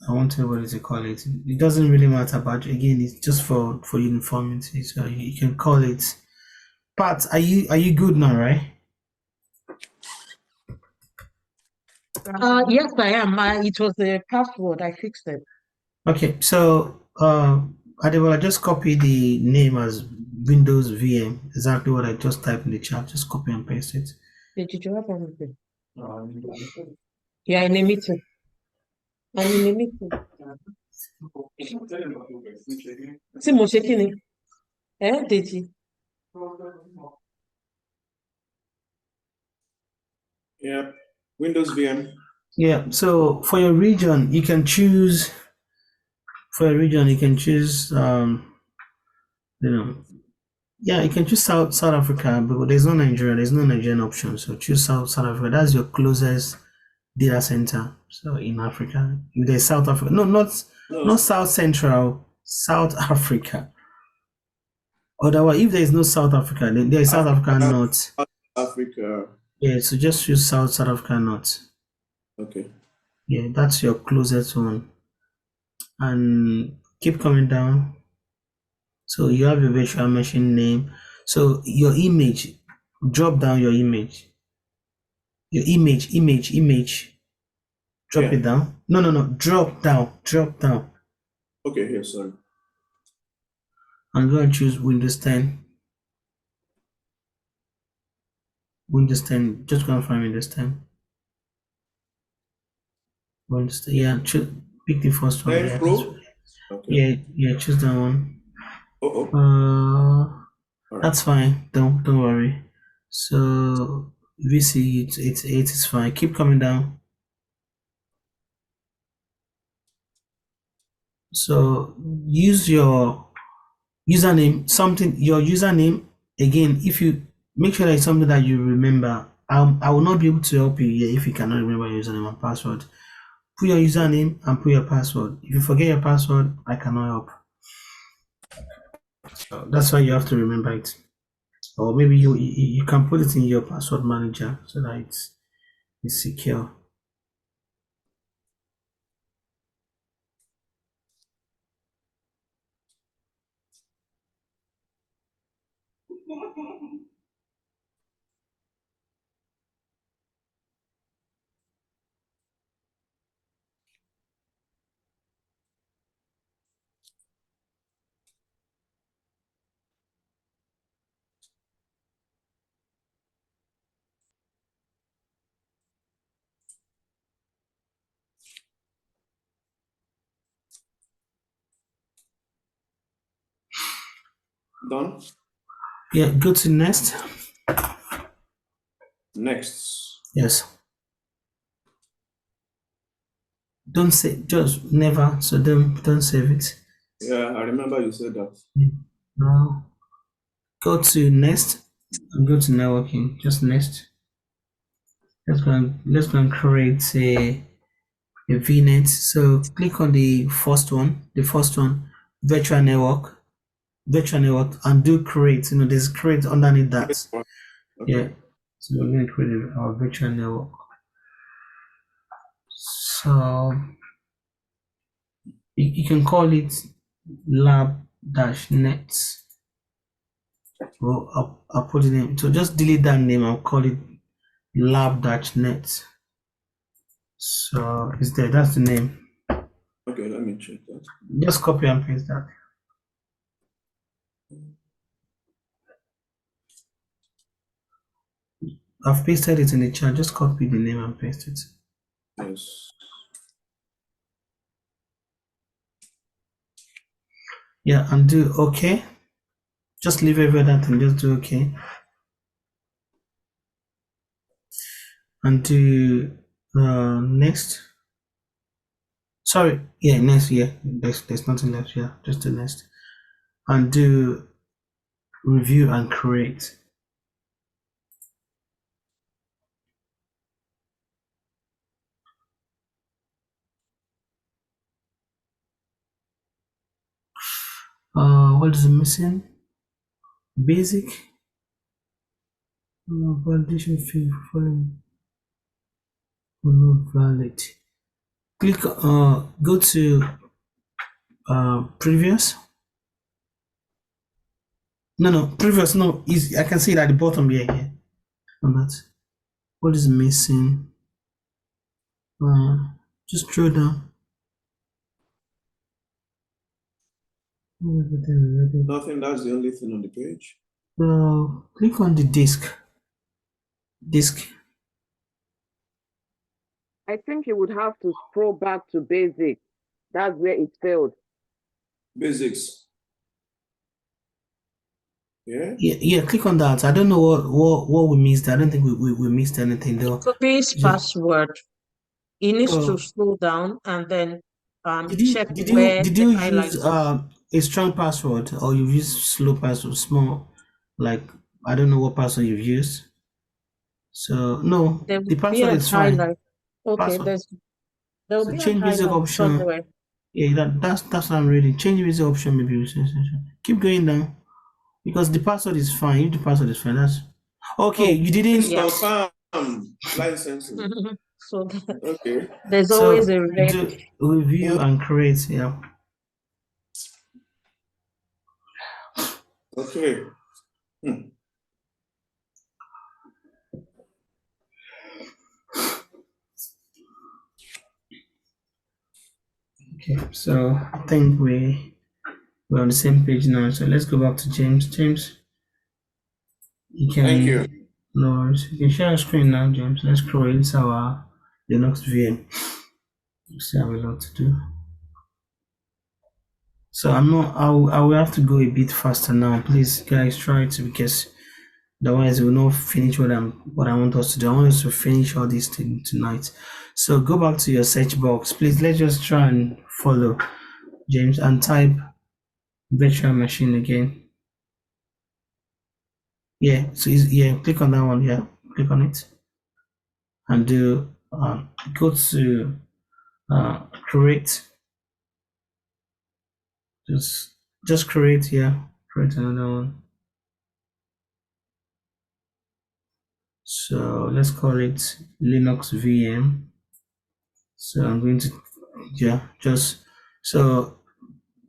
I want everybody to call it. It doesn't really matter, but again, it's just for uniformity. So you can call it. Pat, are you good now, right? Yes, I am. It was the password. I fixed it. Okay, so Adebola, just copy the name as Windows VM. Exactly what I just typed in the chat. Just copy and paste it. Did you have anything? Yeah, in a meeting. I'm in a meeting. Tí mo ṣe kí ni? Dèjì. Yeah. Windows VM. Yeah, so for your region, you can choose. For your region, you can choose. Yeah, you can choose South Africa, but there's no Nigeria. There's no Nigerian option. So choose South Africa. That's your closest data center. So in Africa, if there's South Africa, not South Central, South Africa. Otherwise, if there is no South Africa, then there is South Africa North. Africa. Yeah, so just choose South Africa North. Okay. Yeah, that's your closest one. And keep coming down. So you have your virtual machine name. So your image, drop down your image. Your image. Drop Yeah. it down. No. Drop down. Okay, here, sorry. I'm going to choose Windows 10. Windows 10. Just go and find Windows 10. Windows 10. Yeah, pick the first one. 10 Yeah, Pro? Okay. yeah. Choose that one. Oh, all right. That's fine. Don't worry. So VC, it's 8 is fine. Keep coming down. So use your username. Your username again. If you make sure that it's something that you remember, I will not be able to help you here if you cannot remember your username and password. Put your username and put your password. If you forget your password, I cannot help. So that's why you have to remember it. Or maybe you can put it in your password manager so that it's secure. Done. Yeah, go to next. Next. Yes. Don't say, just never. So don't save it. Yeah, I remember you said that. No. Go to next and go to networking. Just next. Let's go and create a VNet. So click on the first one. Virtual network. And do create. There's create underneath that. Okay. Yeah. So we're going to create our virtual network. So you can call it lab-net. Well, I'll put it in. So just delete that name. I'll call it lab-net. So it's there. That's the name. Okay, let me check that. Just copy and paste that. I've pasted it in the chat. Just copy the name and paste it. Yes. Yeah, and do OK. Just leave every other thing. Just do OK. And do next. Sorry. Yeah, next. Yeah, there's nothing left here. Just do next. And do review and create. What is missing? Basic. Validation field following not valid. Click. Go to previous. No, previous. No, is I can see it at the bottom here. Here. On that. What is missing? Just scroll down. Nothing, that's the only thing on the page. Click on the disk. I think you would have to scroll back to basic. That's where it failed. Basics. Yeah. Yeah, click on that. I don't know what we missed. I don't think we missed anything though. Copy's password. It needs Oh. to slow down and then check Did where you the highlight use is. a strong password or you use slow password, small? Like I don't know what password you've used. So no, There the will be password a is fine. highlight. Okay, Password. there will So be a change basic highlight option. somewhere. Yeah, that's what I'm reading. Change basic option maybe. Keep going down because the password is fine. If the password is fine, that's okay. Oh, You didn't. yeah. Confirm licensing. So Okay. there's So always a red. do review and create. Yeah. Okay. Okay, so I think we're on the same page now. So let's go back to James. James, you Thank you. can no worries. You can share your screen now, James. Let's create our Linux VM. We still have a lot to do. So I will have to go a bit faster now. Please guys try to, because otherwise we'll not finish what I want us to do. I want us to finish all these things tonight. So go back to your search box. Please let's just try and follow James and type virtual machine again. Yeah, so click on that one. Yeah, click on it and do go to create. Just create. Yeah, create another one. So let's call it Linux VM. So I'm going to just so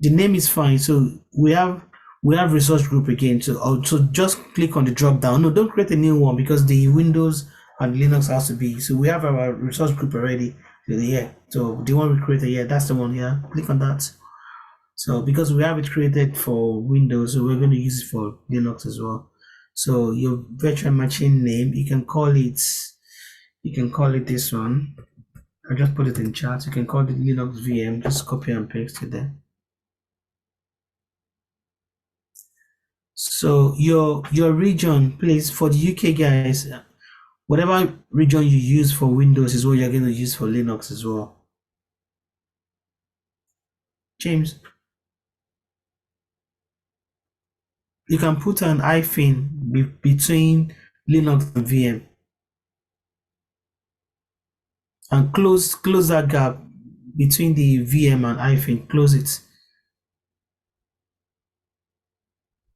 the name is fine. So we have resource group again. So just click on the drop down. No, don't create a new one because the Windows and Linux has to be. So we have our resource group already. Yeah. So the one we created, yeah, that's the one. Yeah, click on that. So because we have it created for Windows, so we're going to use it for Linux as well. So your virtual machine name, you can call it this one. I'll just put it in chat. You can call it Linux VM. Just copy and paste it there. So your region, please, for the UK guys, whatever region you use for Windows is what you're going to use for Linux as well. James, you can put an hyphen between Linux and VM and close that gap between the VM and hyphen. Close it.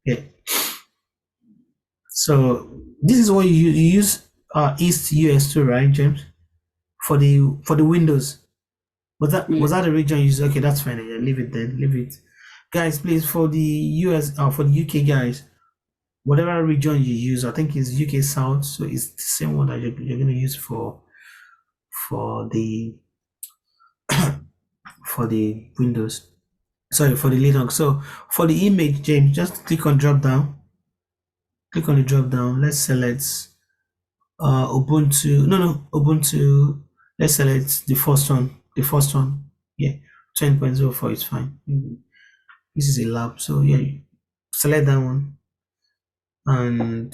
Yeah. So this is what you use East US2, right, James? For the Windows. Was that the region you use? Okay, that's fine. Yeah, leave it then. Leave it. Guys, please, for the US for the UK guys, whatever region you use, I think it's UK South, so it's the same one that you're gonna use for the for the Windows. Sorry, for the Linux. So for the image, James, just click on drop down. Click on the drop down. Let's select Ubuntu. No, Ubuntu. Let's select the first one. The first one. Yeah, 20.04 is fine. This is a lab, so yeah, select that one. And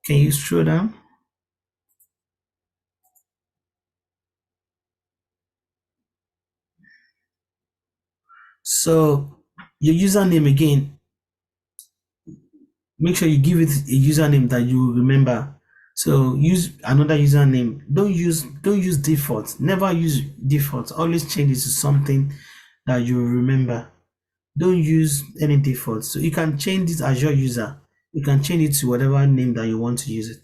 can you scroll down? So your username again, make sure you give it a username that you will remember. So use another username. Don't use default. Never use default. Always change it to something that you will remember. Don't use any default. So you can change this Azure user. You can change it to whatever name that you want to use it,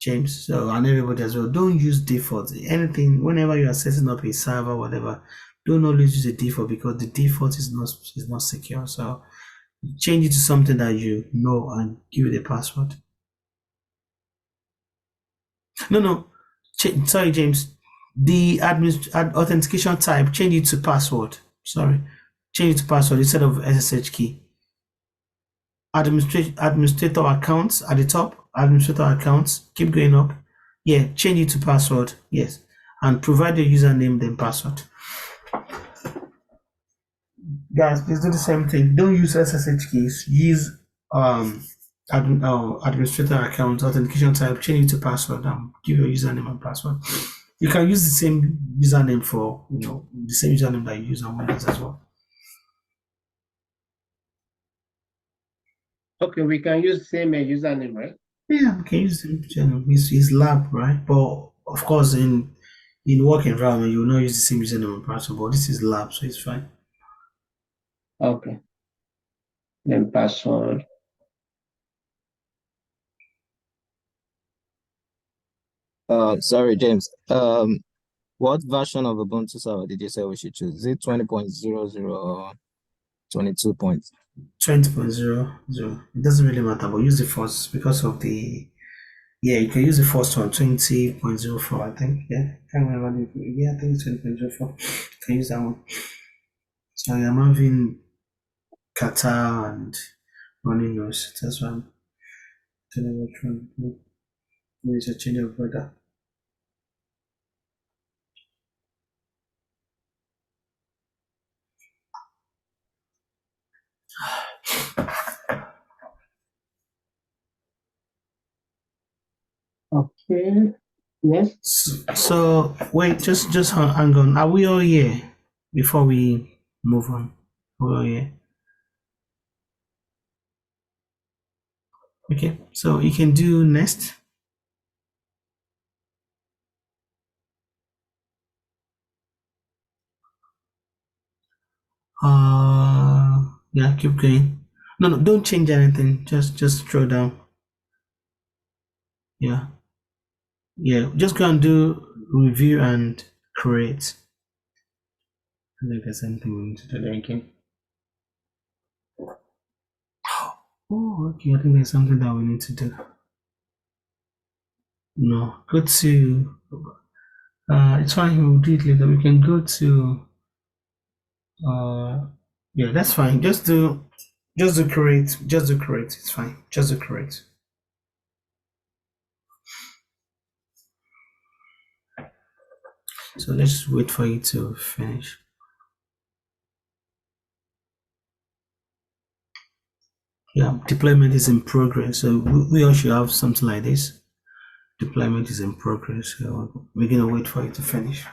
James. So and everybody as well. Don't use default. Anything whenever you are setting up a server, whatever, don't always use the default because the default is not secure. So change it to something that you know and give it a password. No. Sorry, James. The authentication type, change it to password. Sorry. Change it to password instead of SSH key. Administrator accounts at the top. Administrator accounts. Keep going up. Yeah, change it to password. Yes. And provide your username, then password. Guys, please do the same thing. Don't use SSH keys. Use administrator account, authentication type, change it to password, and give your username and password. You can use the same username for the same username that you use on Windows as well. Okay, we can use the same username, right? Yeah, we can use the same username. It's lab, right? But of course, in work environment, you will not use the same username and password. But this is lab, so it's fine. Okay. Then password. Sorry, James. What version of Ubuntu server did you say we should choose? Is it 20.00 or 22 20.00? It doesn't really matter, but use the first because of the Yeah, you can use the first one, 20.04, I think. Yeah, can't remember. Yeah, I think it's 20.04. Can use that one. So I'm having Qatar and running nose. That's why I'm telling you which one. Maybe it's a change of weather. Okay. Yes. So wait, just hang on. Are we all here before we move on? Are we all here? Okay, so you can do next. Yeah, keep going. No, don't change anything. Just scroll down. Yeah, yeah. Just go and do review and create. I think there's something we need to do there again. Oh, okay. I think there's something that we need to do. No, go to. It's fine. We'll do it later. We can go to. Yeah, that's fine. Just do create. Just do create. It's fine. Just do create. So let's wait for you to finish. Yeah, deployment is in progress. So we all should have something like this. Deployment is in progress. So we're gonna wait for it to finish.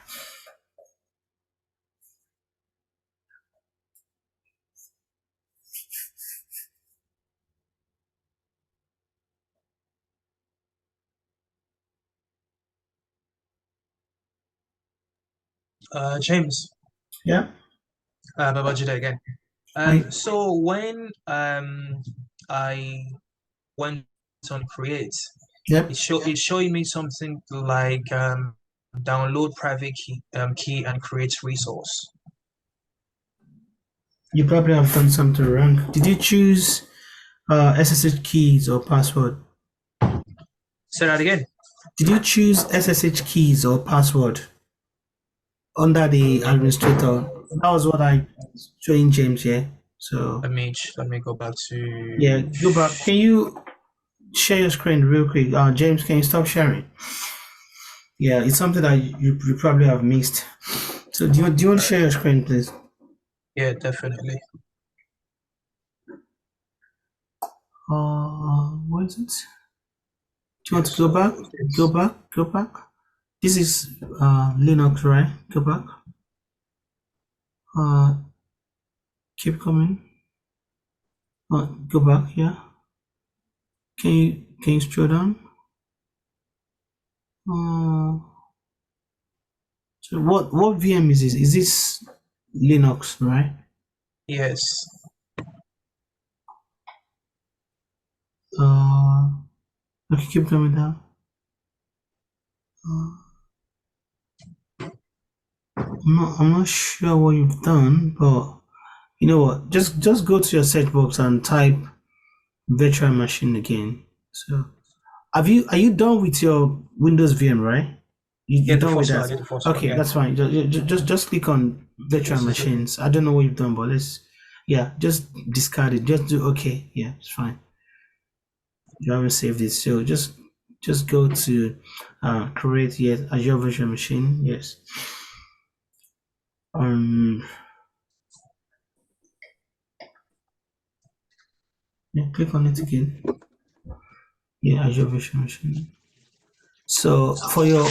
James, Yeah. Babajide again. I So when I went on create, yep. it's showing me something like download private key and create resource. You probably have done something wrong. Did you choose SSH keys or password? Say that again. Did you choose SSH keys or password under the administrator? That was what I showing James here. So Let me go back to yeah, go back. Can you share your screen real quick? James, can you stop sharing? Yeah, it's something that you probably have missed. So do you want to share your screen, please? Yeah, definitely. What is it? Do you want to go back? Go back. This is Linux, right? Go back. Keep coming. Go back. Yeah. Can you scroll down? So what VM is this? Is this Linux, right? Yes. Okay, keep coming down. I'm not sure what you've done, but you know what? Just go to your search box and type virtual machine again. So are you done with your Windows VM, right? You're The done with first one, I that? did the first one, Okay, yeah. that's fine. Just click on virtual This is it. machines. I don't know what you've done, but just discard it. Just do okay. Yeah, it's fine. You haven't saved it, so just go to create yet Azure virtual machine. Yes. Yeah, click on it again. Yeah, Azure virtual machine. So for your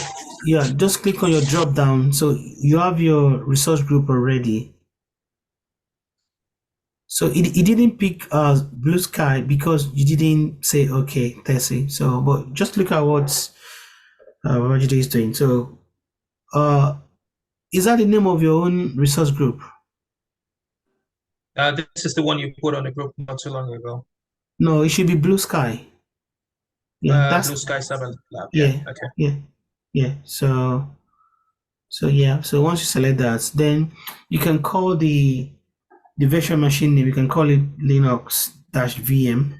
just click on your drop down. So you have your resource group already. So it didn't pick Blue Sky because you didn't say okay, Tessie. So but just look at what Rajide is doing. So is that the name of your own resource group? This is the one you put on the group not too long ago. No, it should be Blue Sky. Yeah, that's Blue Sky 7 Lab. yeah, Okay. yeah. So yeah. So once you select that, then you can call the virtual machine name. You can call it Linux-VM.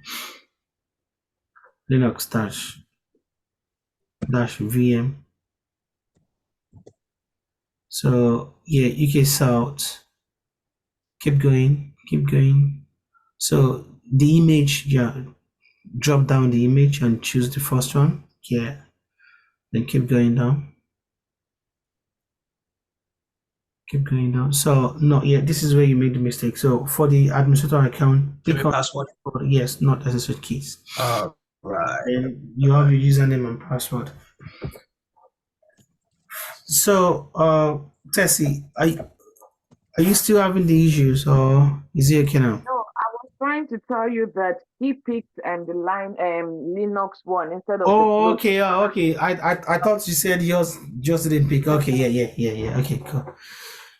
Linux dash -VM. So yeah, UK South. Keep going, keep going. So the image, yeah, drop down the image and choose the first one. Yeah, then keep going down. Keep going down. So no, yeah, this is where you made the mistake. So for the administrator account, Give click me on password. yes, not SSH keys. Right. Then you have your username and password. So Tessie, are you still having the issues or is it okay now? No, I was trying to tell you that he picked the line Linux one instead of the Oh, Pro. okay, okay. I thought you said yours just didn't pick. Okay, yeah. Okay, cool.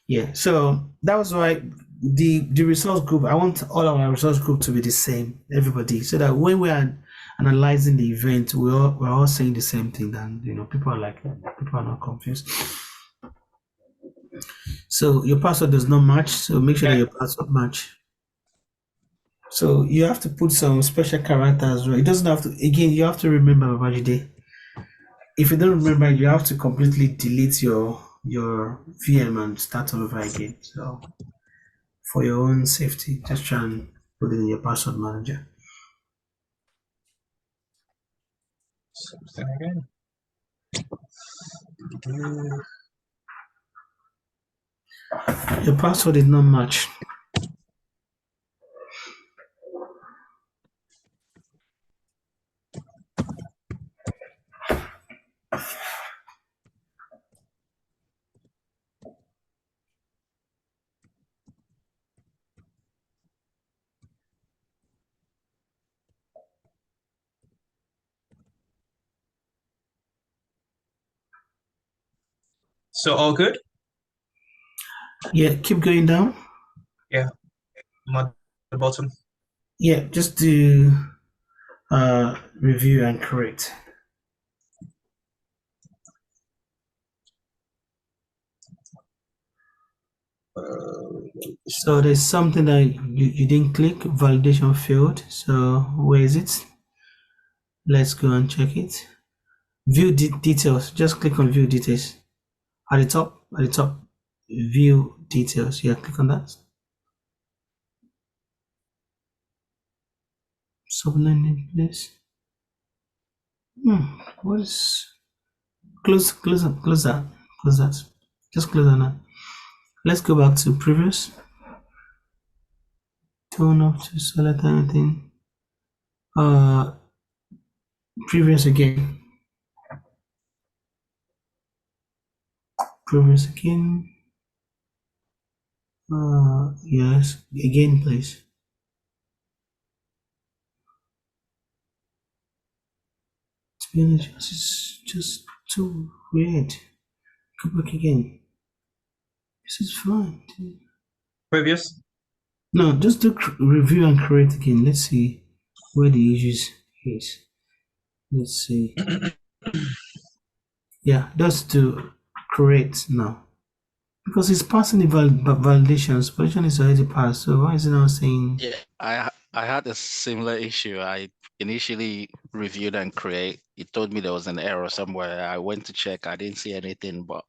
Yeah. So that was why the resource group. I want all of our resource group to be the same, everybody, so that when we are analyzing the event, we're all saying the same thing. And people are not confused. So your password does not match. So make sure that your password match. So you have to put some special characters. Right? It doesn't have to. Again, you have to remember Babajide. If you don't remember, you have to completely delete your VM and start all over again. So for your own safety, just try and put it in your password manager. Something again. Your password did not match. So all good? Yeah, keep going down. Yeah. I'm at the bottom. Yeah, just do review and correct. So there's something that you didn't click, validation failed. So where is it? Let's go and check it. View details. Just click on view details. At the top, view details. Yeah, click on that. Subline place. What is close that. Just close that now. Let's go back to previous. Turn off to select anything. Previous again. Previous again. Yes, again please. To be honest, it's just too weird. Go back again. This is fine. Previous. No, just do review and create again. Let's see where the issues is. Let's see. Yeah, just do create now. Because it's passing the validations. Validation is already passed. So why is it now saying? Yeah, I had a similar issue. I initially reviewed and create. It told me there was an error somewhere. I went to check. I didn't see anything, but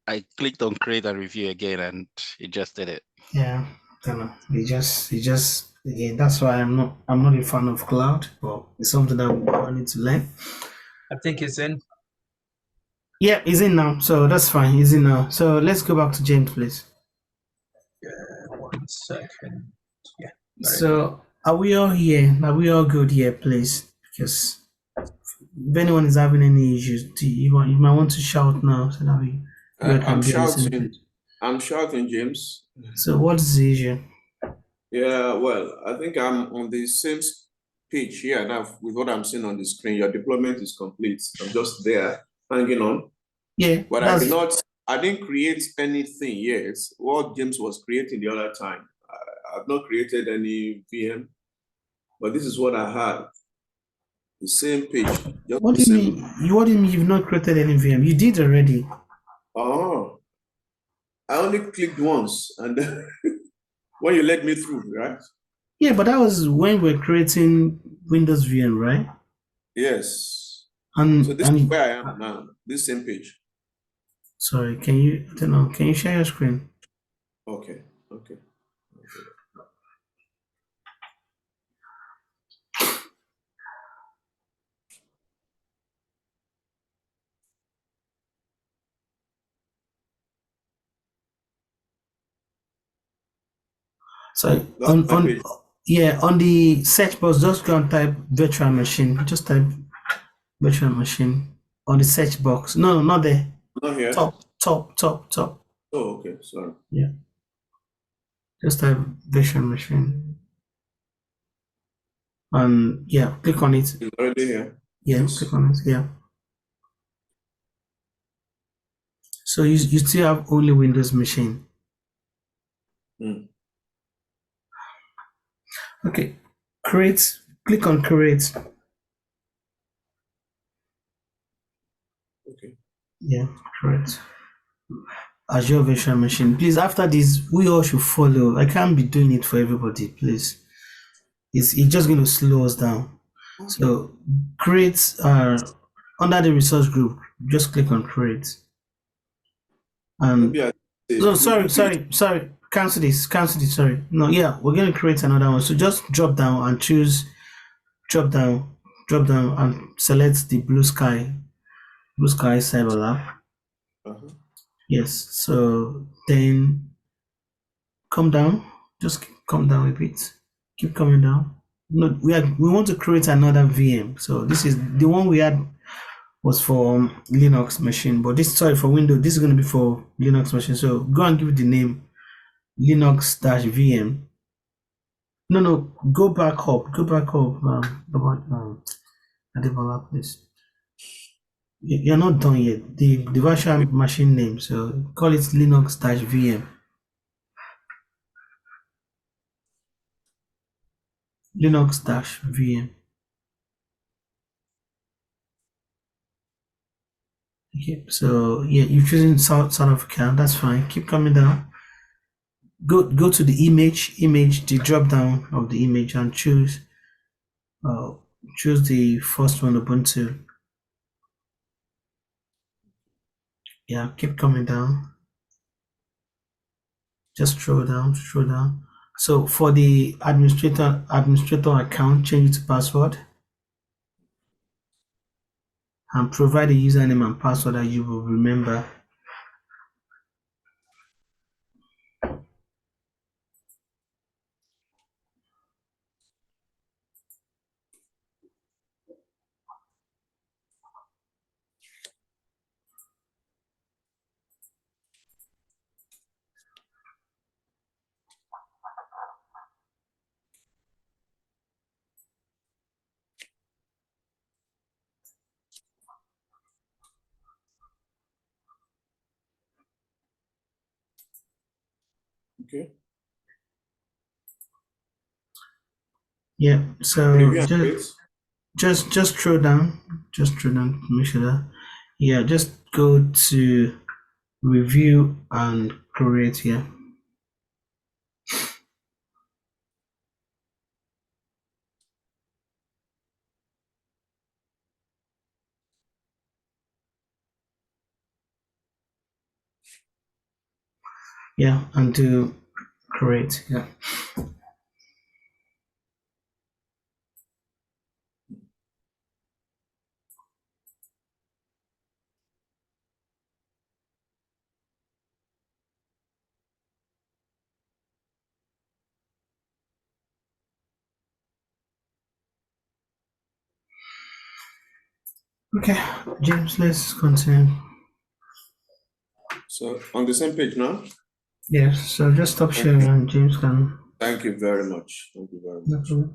I clicked on create and review again, and it just did it. Yeah, I don't know. It just again. That's why I'm not a fan of cloud, but it's something that I need to learn. I think it's in. Yeah, he's in now, so that's fine. He's in now. So let's go back to James, please. 1 second. Yeah. So are we all here? Are we all good here, please? Because if anyone is having any issues, you might want to shout now so that we I'm be on the same shouting. page. I'm shouting, James. So what's the issue? Yeah, well, I think I'm on the same page here now with what I'm seeing on the screen. Your deployment is complete. I'm just there hanging on. Yeah, But I didn't create anything yet. What James was creating the other time. I've not created any VM, but this is what I have. The same page. Just What do you mean? What do you mean you've not created any VM? You did already. Oh, I only clicked once, and when you led me through, right? Yeah, but that was when we're creating Windows VM, right? Yes. And So this is where I am now, this same page. sorry, can you share your screen? Okay, okay. Sorry, That's my page. on the search box, just go and type virtual machine. Just type virtual machine on the search box. No, not there. Not here. Top. Oh, okay, sorry. Yeah. Just type virtual machine. And yeah, click on it. It's already here. Yeah, Yes. click on it. Yeah. So you still have only Windows machine. Mm. Okay. Create. Click on create. Okay. Yeah, create. Azure virtual machine. Please, after this, we all should follow. I can't be doing it for everybody, please. It's just going to slow us down. So create under the resource group, just click on create. Maybe I No, sorry. Cancel this. Sorry. No, yeah, we're going to create another one. So just drop down and choose drop down and select the blue sky cyber lab. Uh-huh. Yes. So then come down. Just come down a bit. Keep coming down. No, we want to create another VM. So this is the one we had was for Linux machine, but for Windows. This is going to be for Linux machine. So go and give it the name Linux-VM. No, go back up. Develop this. You're not done yet. The virtual machine name. So call it Linux-VM. Linux-VM. Okay, so yeah, you're choosing South Africa. That's fine. Keep coming down. Go to the image, the drop down of the image, and choose the first one, Ubuntu. Yeah, keep coming down. Just scroll down. So for the administrator account, change it to password and provide a username and password that you will remember. Okay. Yeah. So Review and create. just scroll down. Make sure that. Yeah. Just go to review and create here. Yeah, and do create. Yeah. Okay, James, let's continue. So on the same page now. Yes, so just stop sharing and James can. Thank you very much. Thank you very much. No.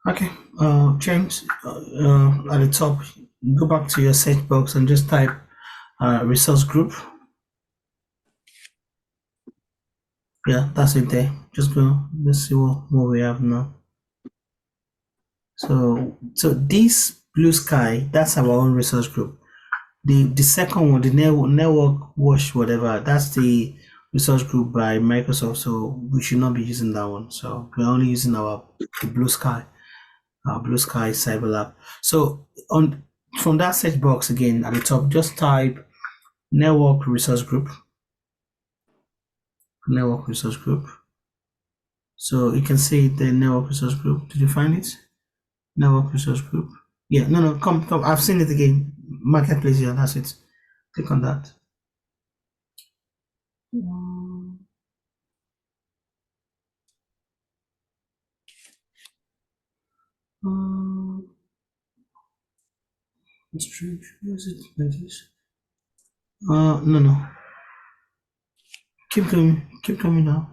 Okay, James, at the top, go back to your search box and just type resource group. Yeah, that's it there. Just go. Let's see what we have now. So this blue sky, that's our own resource group. The second one, the network wash, whatever, that's the resource group by Microsoft, so we should not be using that one. So we're only using the Blue Sky Cyber Lab. So from that search box again at the top, just type network resource group. Network resource group. So you can see the network resource group. Did you find it? Network resource group. Yeah, no, come. I've seen it again. Marketplace, yeah, that's it. Click on that. Strange. Is it like this? No. Keep coming now.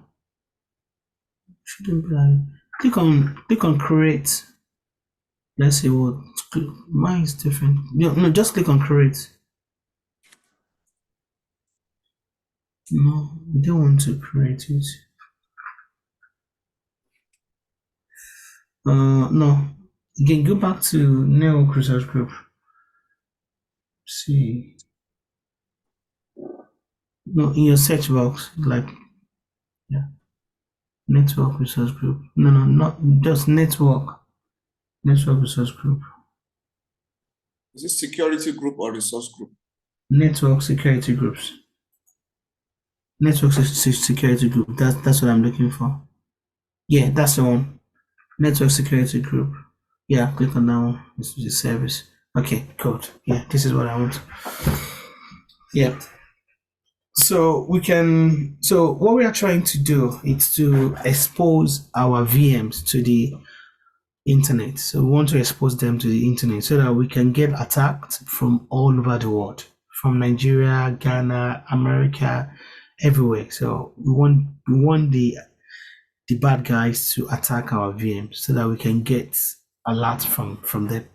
Shouldn't be like. Click on create. Let's see what. Mine is different. No, just click on create. No, we don't want to create it. No. Again, go back to network research group. See. No, in your search box, like, yeah. Network resource group. No, not just network. Network resource group. Is it security group or resource group? Network security groups. Network security group. That's what I'm looking for. Yeah, that's the one. Network security group. Yeah, click on that one. This is the service. Okay, good. Yeah, this is what I want. Yeah. So what we are trying to do is to expose our VMs to the internet. So we want to expose them to the internet so that we can get attacked from all over the world, from Nigeria, Ghana, America, everywhere. So we want the bad guys to attack our VMs so that we can get a lot from them.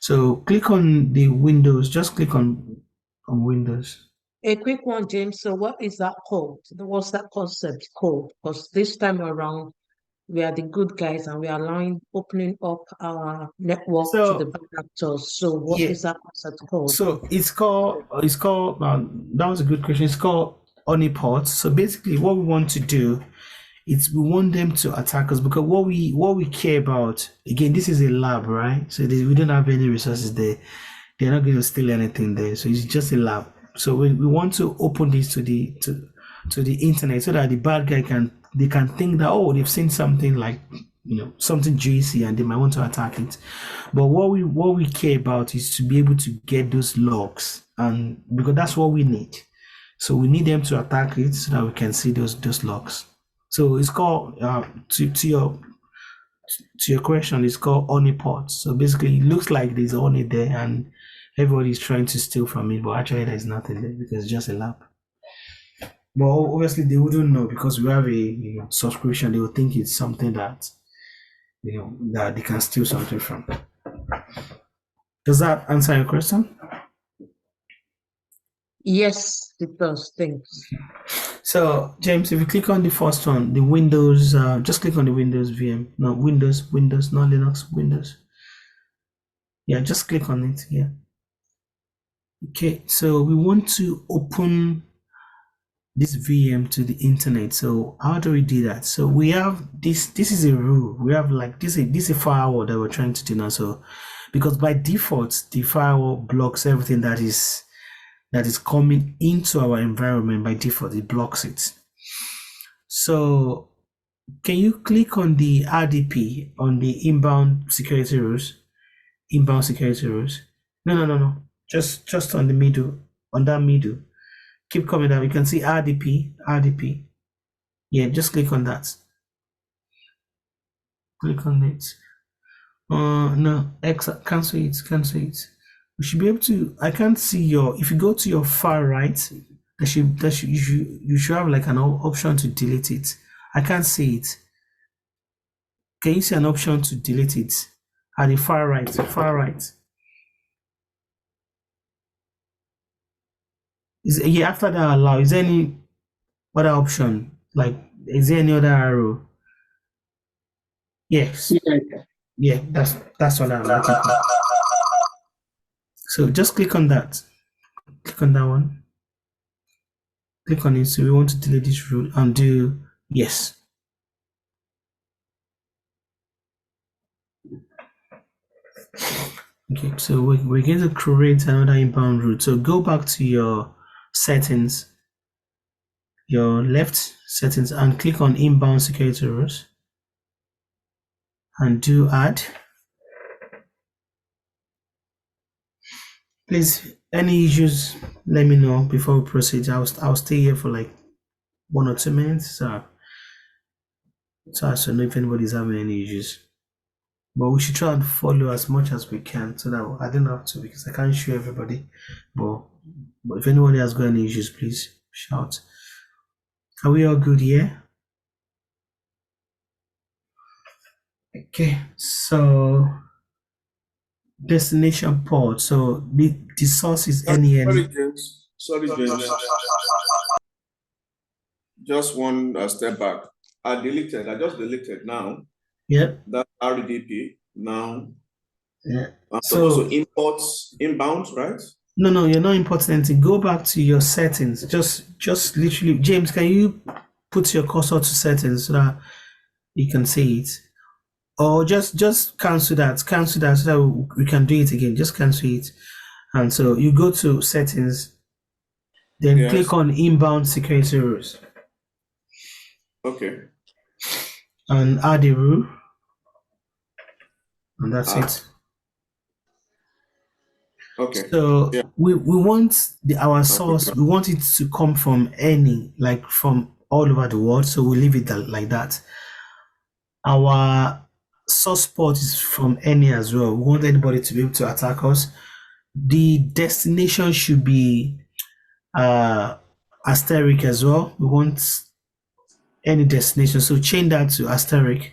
So click on the Windows. Just click on Windows. A quick one, James. So what is that called? What's that concept called? Because this time around, we are the good guys and we are opening up our network to the bad actors. So what is that concept called? So it's called that was a good question. It's called honeypot. So basically what we want to do is we want them to attack us because what we care about, again, this is a lab, right? So we don't have any resources there. They're not going to steal anything there. So it's just a lab. So we want to open this to the internet so that the bad guy can think that, they've seen something like, something juicy and they might want to attack it. But what we care about is to be able to get those logs, and because that's what we need. So we need them to attack it so that we can see those logs. So it's called to your question, it's called honeypot. So basically it looks like there's honey there and everybody's trying to steal from it, but actually there's nothing there because it's just a lab. But obviously they wouldn't know because we have a subscription. They would think it's something that that they can steal something from. Does that answer your question? Yes, it does. Thanks. So James, if you click on the first one, the Windows, just click on the Windows VM. No, Windows, not Linux, Windows. Yeah, just click on it. Yeah. Okay, so we want to open this VM to the internet. So how do we do that? So we have this is a rule. We have like this is a firewall that we're trying to do now. So because by default the firewall blocks everything that is coming into our environment. By default it blocks it. So can you click on the RDP on the inbound security rules? No. Just on the middle, on that middle. Keep coming down. You can see RDP. Yeah, just click on that. Click on it. No, cancel it. We should be able to. I can't see if you go to your far right, you should have like an option to delete it. I can't see it. Can you see an option to delete it at the far right? After that allow, is there any other option? Like, is there any other arrow? Yes. Yeah, that's what I'm looking for. So just click on that. Click on that one. Click on it. So we want to delete this root and do yes. Okay, so we're going to create another inbound route. So go back to your settings, your left settings, and click on inbound security rules and do add. Please, any issues, let me know before we proceed. I'll stay here for like 1 or 2 minutes, so I know if anybody's having any issues. But we should try and follow as much as we can so that I don't have to, because I can't show everybody. But if anybody has got any issues, please shout. Are we all good here? Okay, so destination port. So the source is any. Sorry, James. Sorry, James. Just one step back. I just deleted now. Yeah. That RDP now. Yeah. So imports inbound, right? No, you're not importing anything. Go back to your settings. Just literally, James, can you put your cursor to settings so that you can see it? Or just cancel that so that we can do it again. Just cancel it. And so you go to settings, then click on inbound security rules. Okay. And add a rule. And that's it. Okay. So we want our source, we want it to come from any, like from all over the world. So we leave it like that. Our source port is from any as well. We want anybody to be able to attack us. The destination should be asterisk as well. We want any destination. So change that to asterisk.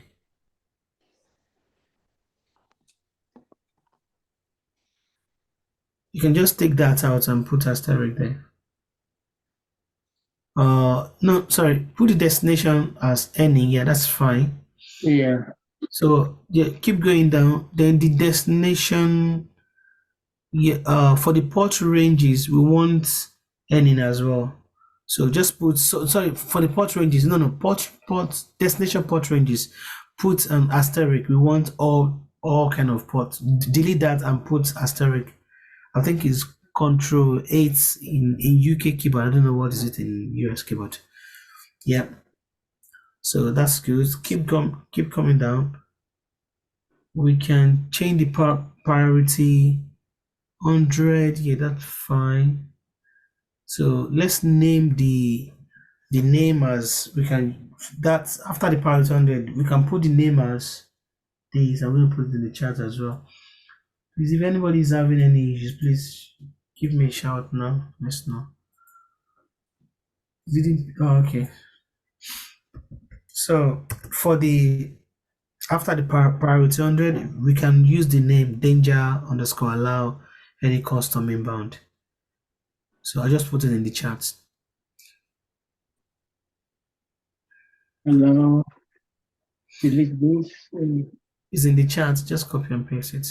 You can just take that out and put asterisk there. No, sorry, put the destination as any. Yeah, that's fine. Yeah. So yeah, keep going down. Then the destination, yeah, for the port ranges, we want any as well. So just put sorry for the port ranges. No, port destination port ranges. Put an asterisk. We want all kind of ports. Delete that and put asterisk. I think it's Control 8 in UK keyboard. I don't know what is it in US keyboard. Yeah. So that's good. Keep coming down. We can change the priority 100. Yeah, that's fine. So let's name the name as we can. That's after the priority 100. We can put the name as this. I'm going to put it in the chat as well. Please, if anybody is having any issues, please give me a shout now. Let's know. Okay. So for the after the priority 100, we can use the name danger_allow any custom inbound. So I just put it in the chat. Allow delete this. It's in the chat. Just copy and paste it.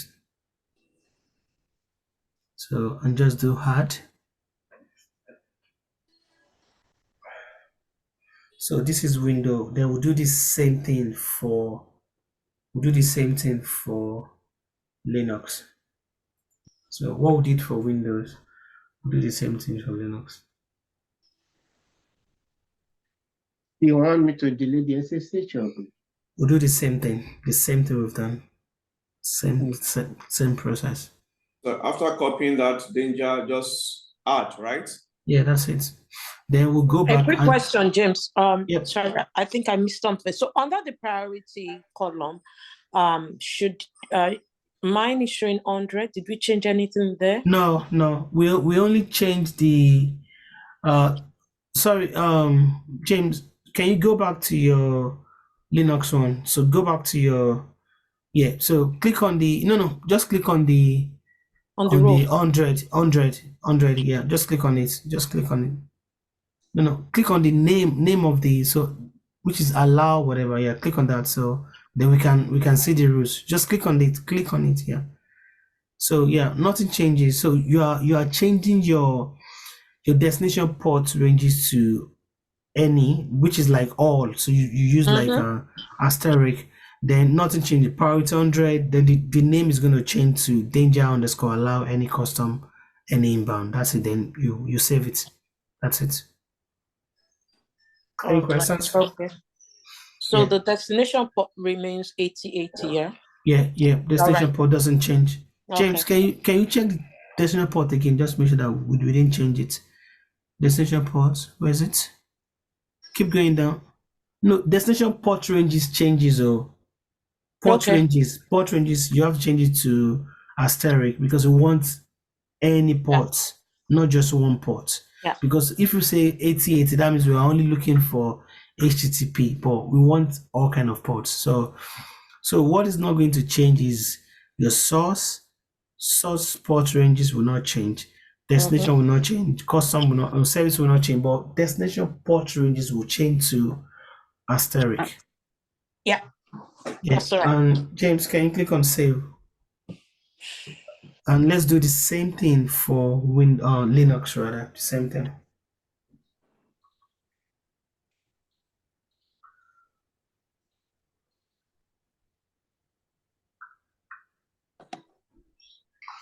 So and just do add. So this is window. Then we'll do the same thing for Linux. So what we did for Windows, we'll do the same thing for Linux. You want me to delete the SSH? We'll do the same thing we've done. Same process. So after copying that danger, just add, right? Yeah, that's it. Then we'll go back. A quick question, James. Yep. Sorry, I think I missed something. So under the priority column, should mine is showing 100. Did we change anything there? No. We only changed the. Sorry, James, can you go back to your Linux one? So go back to your. Yeah. So click on the. No. Just click on the. On the 100. Yeah. Just click on it. Just click on it. No. Click on the name of the which is allow whatever. Yeah. Click on that. So then we can see the rules. Just click on it. Click on it. Yeah. So yeah, nothing changes. So you are changing your your destination port ranges to any, which is like all. So you use like a asterisk, then nothing changed. Priority 100, then the name is going to change to danger underscore allow any custom, any inbound. That's it. Then you save it. That's it. Any questions? Okay. So Yeah. the destination port remains 8080, yeah? Yeah. Destination Alright. port doesn't change. James, Okay. can you check the destination port again? Just make sure that we didn't change it. Destination port, where is it? Keep going down. No, destination port ranges changes or port Okay. ranges, you have to change it to asterisk because we want any ports, not just one port. Yeah. Because if you say 8080, that means we're only looking for HTTP, but we want all kind of ports. So what is not going to change is your source port ranges will not change. Destination will not change. Custom will not, service will not change, but destination port ranges will change to asterisk. Yeah. Yeah. That's right. And James, can you click on save? And let's do the same thing for Linux rather. The same thing.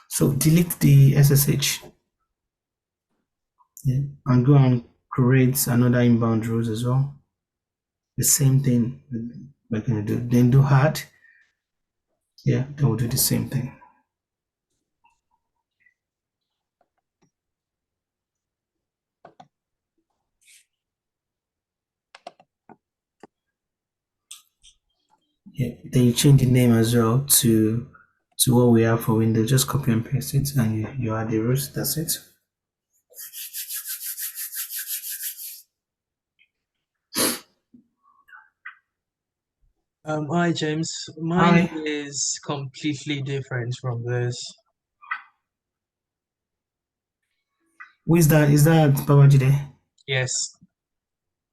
So delete the SSH. Yeah. And go and create another inbound route as well. The same thing we're gonna do. Then do hard. Yeah, then we'll do the same thing. Yeah, then you change the name as well to what we have for Windows. Just copy and paste it, and you add the root. That's it. Hi James. Mine Hi. is completely different from this. Who is that? Is that Babajide? Yes.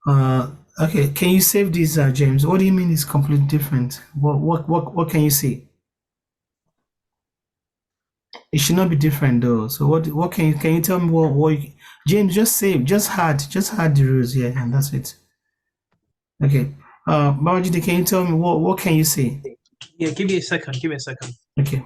Okay. Can you save this, James? What do you mean it's completely different? What can you see? It should not be different though. So what can you tell me James, just save, just add the rules here, and that's it. Okay. Babajide, can you tell me what can you see? Yeah, give me a second. Give me a second. Okay.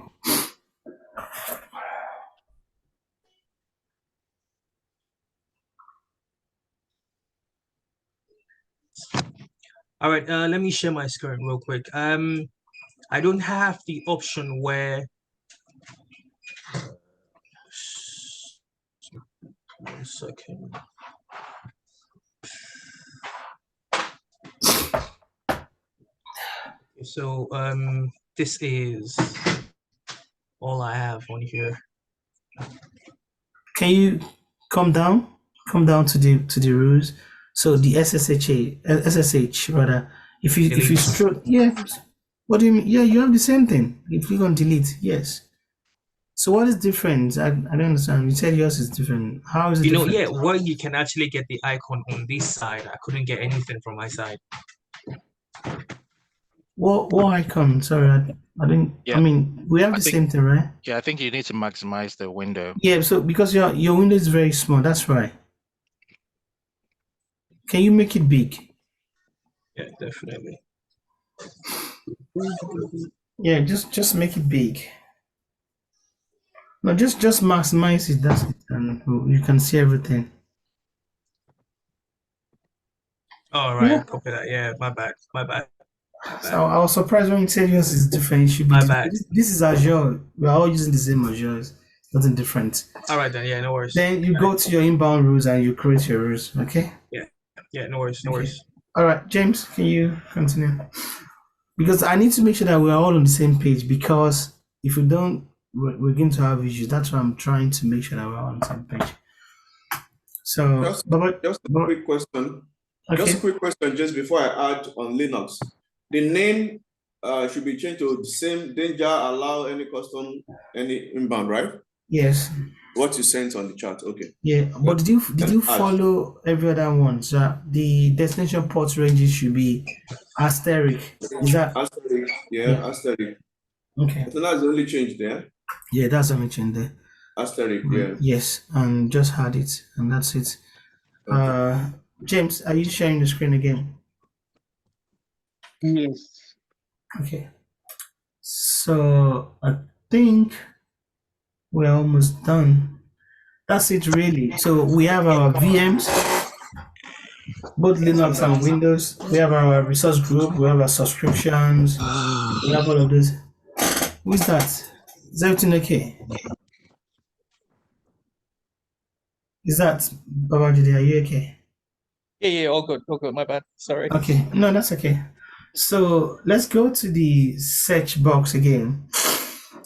All right, let me share my screen real quick. I don't have the option where 1 second. So this is all I have on here. Can you come down to the rules? So the SSH rather. If you stroke, yeah. What do you mean? Yeah, you have the same thing. You click on delete. Yes. So what is different? I don't understand. You said yours is different. How is it different? Yeah, where you can actually get the icon on this side. I couldn't get anything from my side. What icon? Sorry, I didn't. Yeah. I mean, we have the same thing, right? Yeah, I think you need to maximize the window. Yeah. So because your window is very small, that's right. Can you make it big? Yeah, definitely. Yeah, just make it big. No, just maximize it. That's it, and you can see everything. All right, Yeah. copy that. Yeah, my bad. So I was surprised when you said yours is different. It should be My different. bad. This is Azure. We're all using the same Azure. It's nothing different. All right then. Yeah, no worries. Then you go to your inbound rules and you create your rules. Okay. Yeah, no worries. No worries. All right, James, can you continue? Because I need to make sure that we're all on the same page. Because if we don't, we're going to have issues. That's why I'm trying to make sure that we're all on the same page. So, Just a quick question. Okay. Just a quick question, just before I add on Linux. The name should be changed to the same danger, allow any custom, any inbound, right? Yes. What you sent on the chat, okay. Yeah, but did you follow every other one? So the destination port ranges should be asterisk. Is that asterisk? Yeah, asterisk. Okay. So that's the only change there. Yeah, that's the only change there. Asterisk, yeah. Yes, and just add it, and that's it. Okay. James, are you sharing the screen again? Yes. Okay. So I think we're almost done. That's it, really. So we have our VMs, both Linux and Windows. We have our resource group. We have our subscriptions. We have all of this. Who is that? Is everything okay? Is that Babajide? Are you okay? Yeah, all good, my bad. Sorry. Okay, no, that's okay. So let's go to the search box again.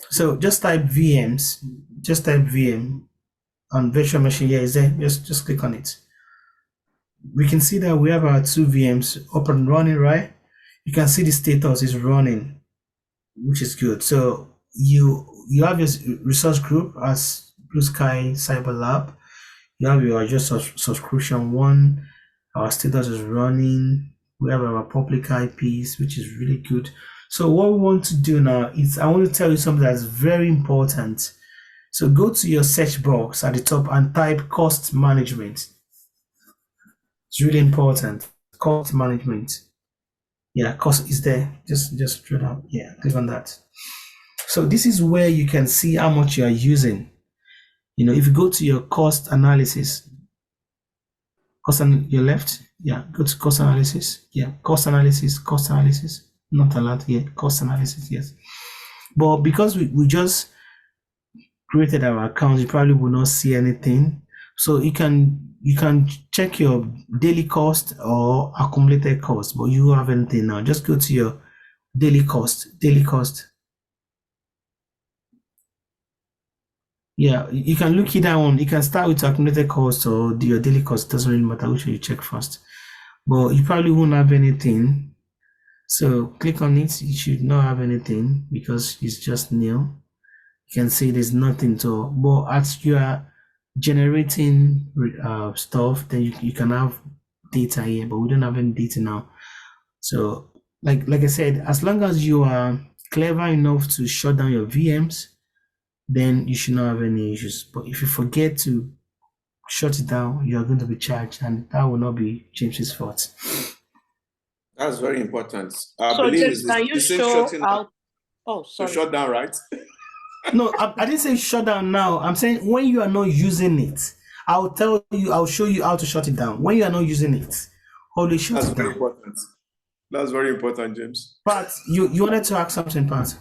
So just type VMs. Just type VM on virtual machine. Yeah, is there? Just click on it. We can see that we have our two VMs up and running, right? You can see the status is running, which is good. So you have your resource group as Blue Sky Cyber Lab. You have your just subscription one. Our status is running. We have our public IPs, which is really good. So what we want to do now is I want to tell you something that's very important. So go to your search box at the top and type cost management. It's really important. Cost management. Yeah, cost is there. Just straight up. Yeah, click on that. So this is where you can see how much you are using. If you go to your cost analysis, cost on your left, yeah, go to cost analysis. Yeah, cost analysis. Not a lot here. Cost analysis, yes. But because we just created our account, you probably will not see anything. So you can check your daily cost or accumulated cost, but you don't have anything now. Just go to your daily cost. Yeah, you can look it down. You can start with accumulated cost or your daily cost. It doesn't really matter which one you check first. But you probably won't have anything. So click on it. You should not have anything because it's just new. You can see there's nothing to. But as you are generating stuff, then you can have data here. But we don't have any data now. So like I said, as long as you are clever enough to shut down your VMs, then you should not have any issues. But if you forget to shut it down, you are going to be charged, and that will not be James's fault. That's very important. I So believe James, it's can the you same show shutting how? Oh, to sorry. shut down, right? No, I didn't say shut down now. I'm saying when you are not using it, I'll show you how to shut it down. When you are not using it, always shut That's it very down. important. That's very important, James. Pat, you wanted to ask something, Pat?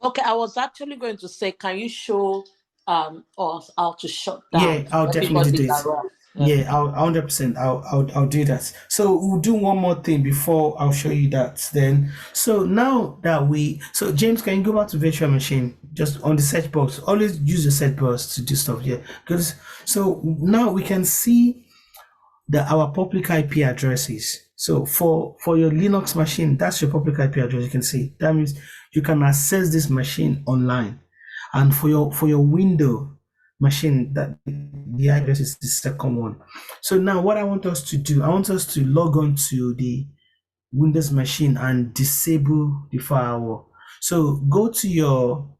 Okay, I was actually going to say, can you show us how to shut down Yeah, I'll definitely do it. around? Yeah, I'll 100%. I'll do that. So we'll do one more thing before I'll show you that. Then, so now that so James, can you go back to virtual machine? Just on the search box. Always use the search box to do stuff. Yeah, because so now we can see our public IP addresses. So for your Linux machine, that's your public IP address. You can see that means you can access this machine online, and for your Windows machine, that the address is the second one. So now what I want us to do, I want us to log on to the Windows machine and disable the firewall. So go to your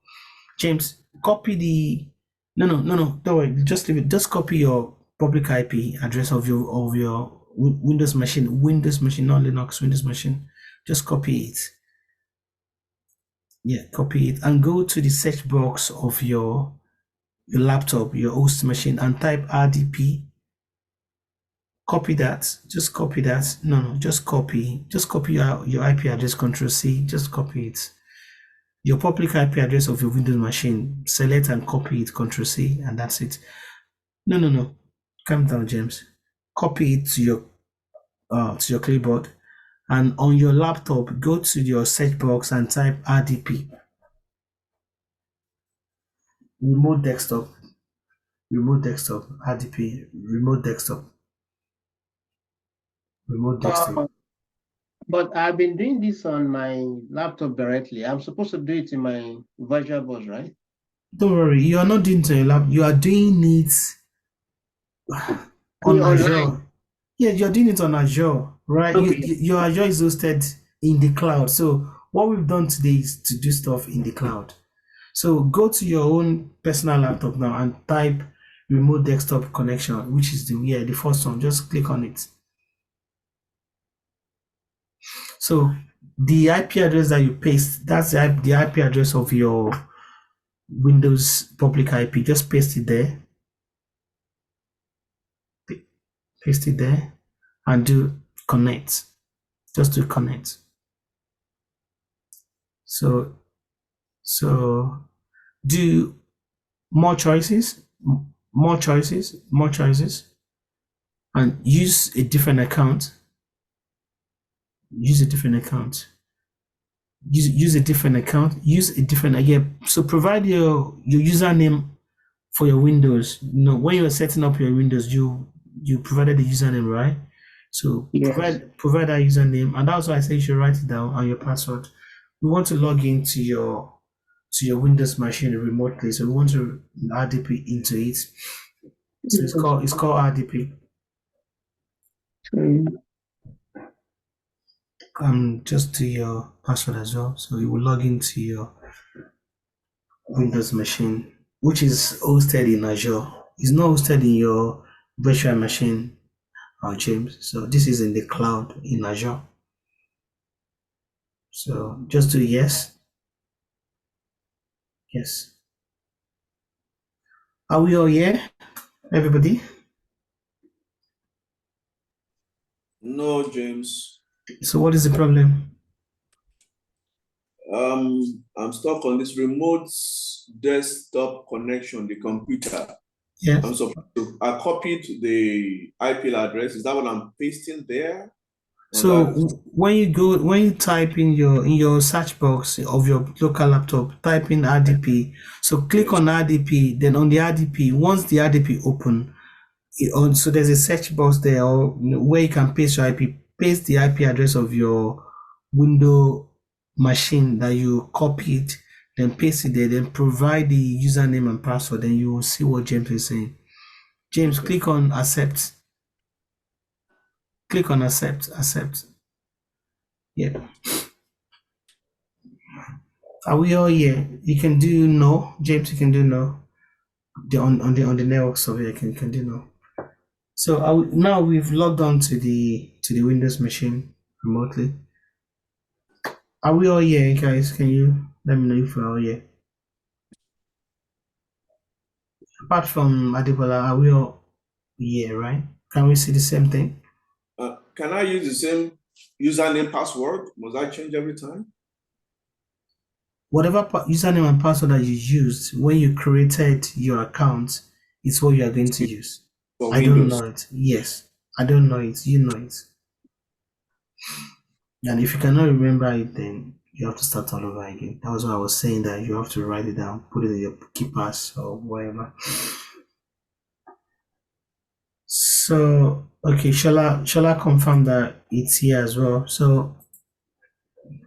James, copy the no, don't worry, just leave it. Just copy your public IP address of your Windows machine, not Linux, Windows machine. Just copy it. Yeah, copy it and go to the search box of your laptop, your host machine, and type RDP. Copy that. Just copy that. No, just copy. Just copy your IP address. Control C. Just copy it. Your public IP address of your Windows machine. Select and copy it. Control C, and that's it. No. Calm down, James. Copy it to your clipboard, and on your laptop, go to your search box and type RDP. Remote desktop, RDP, remote desktop. But I've been doing this on my laptop directly. I'm supposed to do it in my VirtualBox, right? Don't worry, you are not doing it on your lap. You are doing it on Azure. Yeah, you're doing it on Azure, right? Okay. Your Azure is hosted in the cloud. So what we've done today is to do stuff in the cloud. So go to your own personal laptop now and type remote desktop connection, which is the first one. Just click on it. So the IP address that you paste, that's the IP address of your Windows public IP. Just paste it there. Paste it there and do connect. Just do connect. So do more choices, and use a different account. Use a different account. Use a different account. Use a different again. So provide your username for your Windows. You know, when you're setting up your Windows, you provided the username, right? So Yes. provide that username, and also I say you should write it down on your password. We want to log into your Windows machine remotely, so we want to RDP into it. So it's called RDP. Just do your password as well. So you will log into your Windows machine, which is hosted in Azure. It's not hosted in your virtual machine, James. So this is in the cloud in Azure. So just do yes. Yes. Are we all here, everybody? No, James. So what is the problem? I'm stuck on this remote desktop connection, the computer. Yes. I copied the IP address. Is that what I'm pasting there? So when you type in your search box of your local laptop, type in RDP. So click on RDP. Then on the RDP, once the RDP open, so there's a search box there, or where you can paste your IP. Paste the IP address of your window machine that you copied. Then paste it there. Then provide the username and password. Then you will see what James is saying. James, click on accept. Click on accept. Yeah. Are we all here? You can do no. James, you can do no. On the network survey, you can do no. So now we've logged on to the Windows machine remotely. Are we all here, guys? Can you let me know if we're all here? Apart from Adibola, are we all here, right? Can we see the same thing? Can I use the same username password? Must I change every time? Whatever username and password that you used when you created your account is what you are going to use. For I Windows. don't know it. Yes, I don't know it. You know it. And if you cannot remember it, then you have to start all over again. That was why I was saying that you have to write it down, put it in your keypass or whatever. So, okay, shall I confirm that it's here as well? So,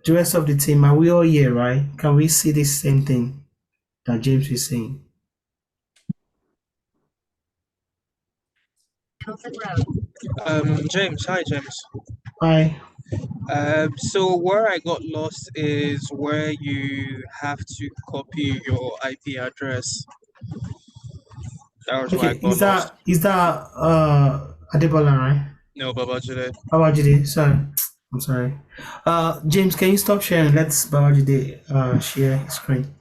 the rest of the team, are we all here, right? Can we see the same thing that James is saying? James, hi James. Hi. So where I got lost is where you have to copy your IP address. That was where I Okay, got lost. is that Adebola, right? No, Babajide. Babajide, sorry. I'm sorry. James, can you stop sharing? Let's Babajide share his screen.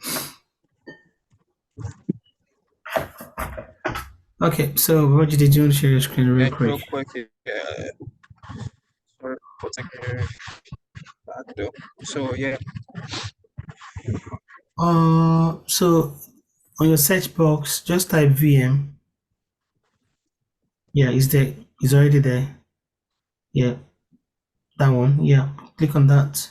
Okay, so Babajide, do you want to share your screen real quick? Real quick. Sorry for taking back though. So yeah. So on your search box, just type VM. Yeah, it's there. It's already there. Yeah, that one. Yeah, click on that.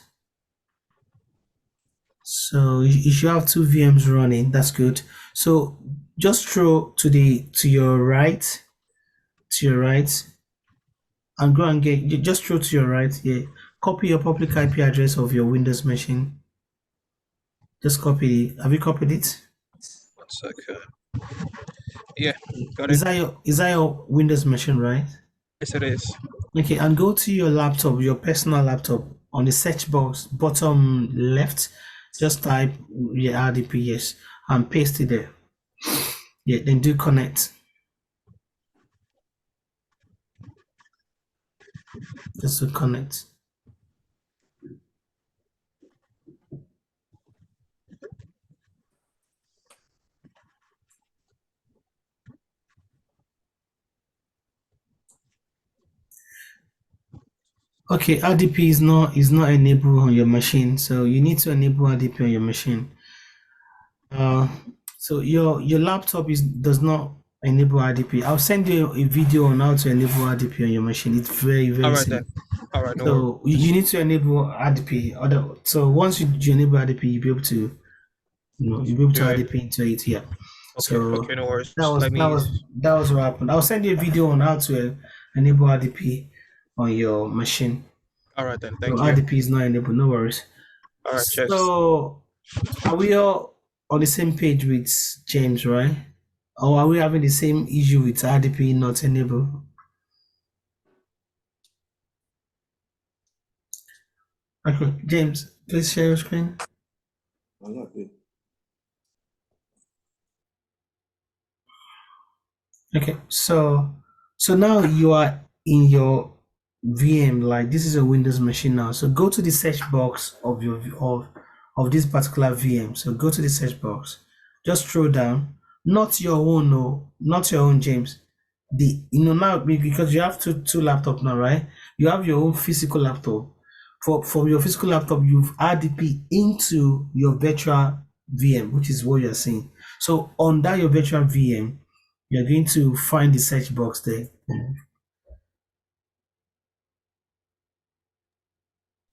So you should have two VMs running. That's good. So just throw to your right, and go and just throw to your right. Yeah, copy your public IP address of your Windows machine. Just copy it. Have you copied it? 1 second. Yeah, got it. Is that your Windows machine, right? Yes, it is. Okay, and go to your laptop, your personal laptop. On the search box, bottom left, Just type your RDP, yes, and paste it there. Yeah, then do connect. Just to connect. Okay, RDP is not enabled on your machine, so you need to enable RDP on your machine. So your laptop does not enable RDP. I'll send you a video on how to enable RDP on your machine. It's very All very right then. simple. All right, no worries. So you need to enable RDP. So once you enable RDP, you'll be able to Do it. RDP into it. Yeah. Okay, So okay, no worries. that was Let that me. was that was what happened. I'll send you a video on how to enable RDP on your machine. All right then. So Thank you. RDP is not enabled. No worries. All right, cheers. So are we all on the same page with James, right? Or are we having the same issue with RDP not enabled? Okay, James, please share your screen. Okay, so now you are in your VM, like this is a Windows machine now. So go to the search box of your of this particular VM. So go to the search box, just scroll down, not your own, no, not your own, James. Now because you have two laptop now, right? You have your own physical laptop. From your physical laptop, you've RDP into your virtual VM, which is what you're seeing. So on that your virtual VM, you're going to find the search box there.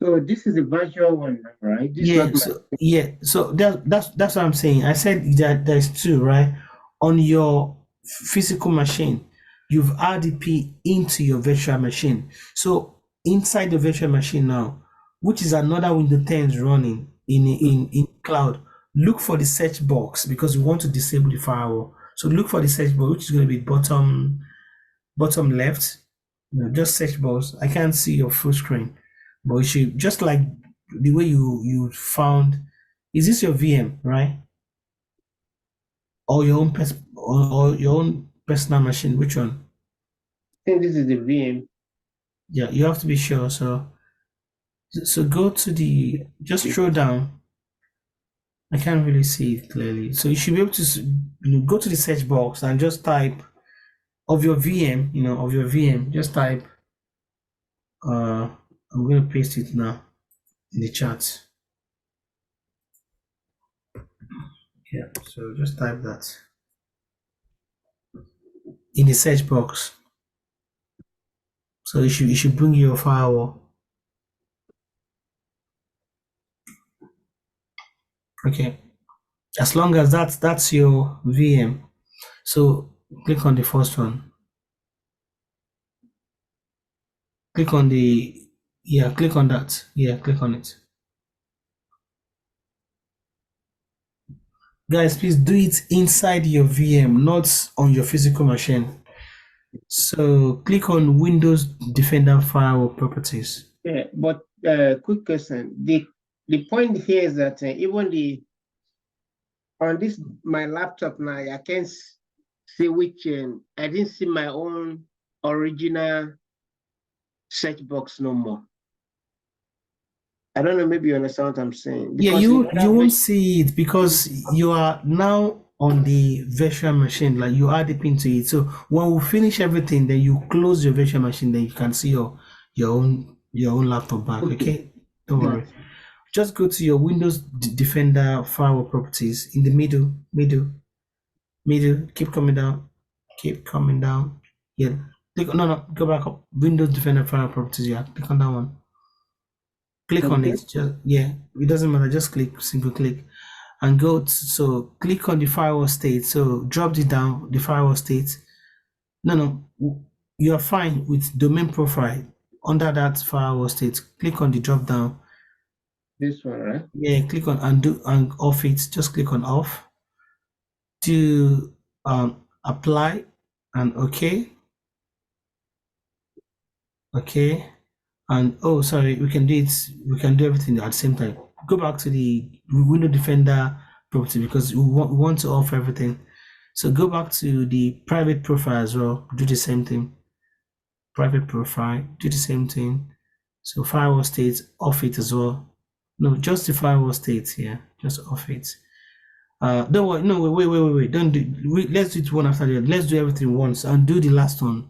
So this is the virtual one, right? This Yeah, not my so that's what I'm saying. I said that there's two, right? On your physical machine, you've RDP into your virtual machine. So inside the virtual machine now, which is another Windows 10 is running in cloud, look for the search box because we want to disable the firewall. So look for the search box, which is going to be bottom left. Just search box. I can't see your full screen, but you should just like the way you found. Is this your VM, right? Or your own or your own personal machine? Which one? I think this is the VM. Yeah, you have to be sure. So go to the just scroll down. I can't really see it clearly. So you should be able to go to the search box and just type of your VM. Of your VM. Just type. I'm gonna paste it now in the chat. Yeah, so just type that in the search box. So it should bring you a firewall. Okay. As long as that's your VM. So click on the first one. Click on click on that. Yeah, click on it. Guys, please do it inside your VM, not on your physical machine. So click on Windows Defender Firewall Properties. Yeah, but quick question. The point here is that even on this my laptop now, I can't see which I didn't see my own original search box no more. I don't know, maybe you understand what I'm saying. Yeah, Because you won't see it because you are now on the virtual machine, like you add the pin to it. So when we finish everything, then you close your virtual machine, then you can see your own laptop back. Okay, don't worry. Just go to your Windows Defender Firewall Properties in the middle. Keep coming down. Yeah. No, go back up. Windows Defender Firewall Properties. Yeah, click on that one. Click on it. It doesn't matter. Just click, single click, and go so click on the firewall state. So drop it down, the firewall state. No, you are fine with domain profile. Under that firewall state, click on the drop down. This one, right? Yeah, click on undo and off it. Just click on off to apply and okay. And oh, sorry, we can do everything at the same time. go back to the Window Defender property because we want to off everything. So go back to the private profile as well. Do the same thing. Private profile, do the same thing. So firewall state, off it as well. No, just the firewall state here. Just off it. Don't worry. No, wait. Don't do. Let's do it one after the other. Let's do everything once and do the last one.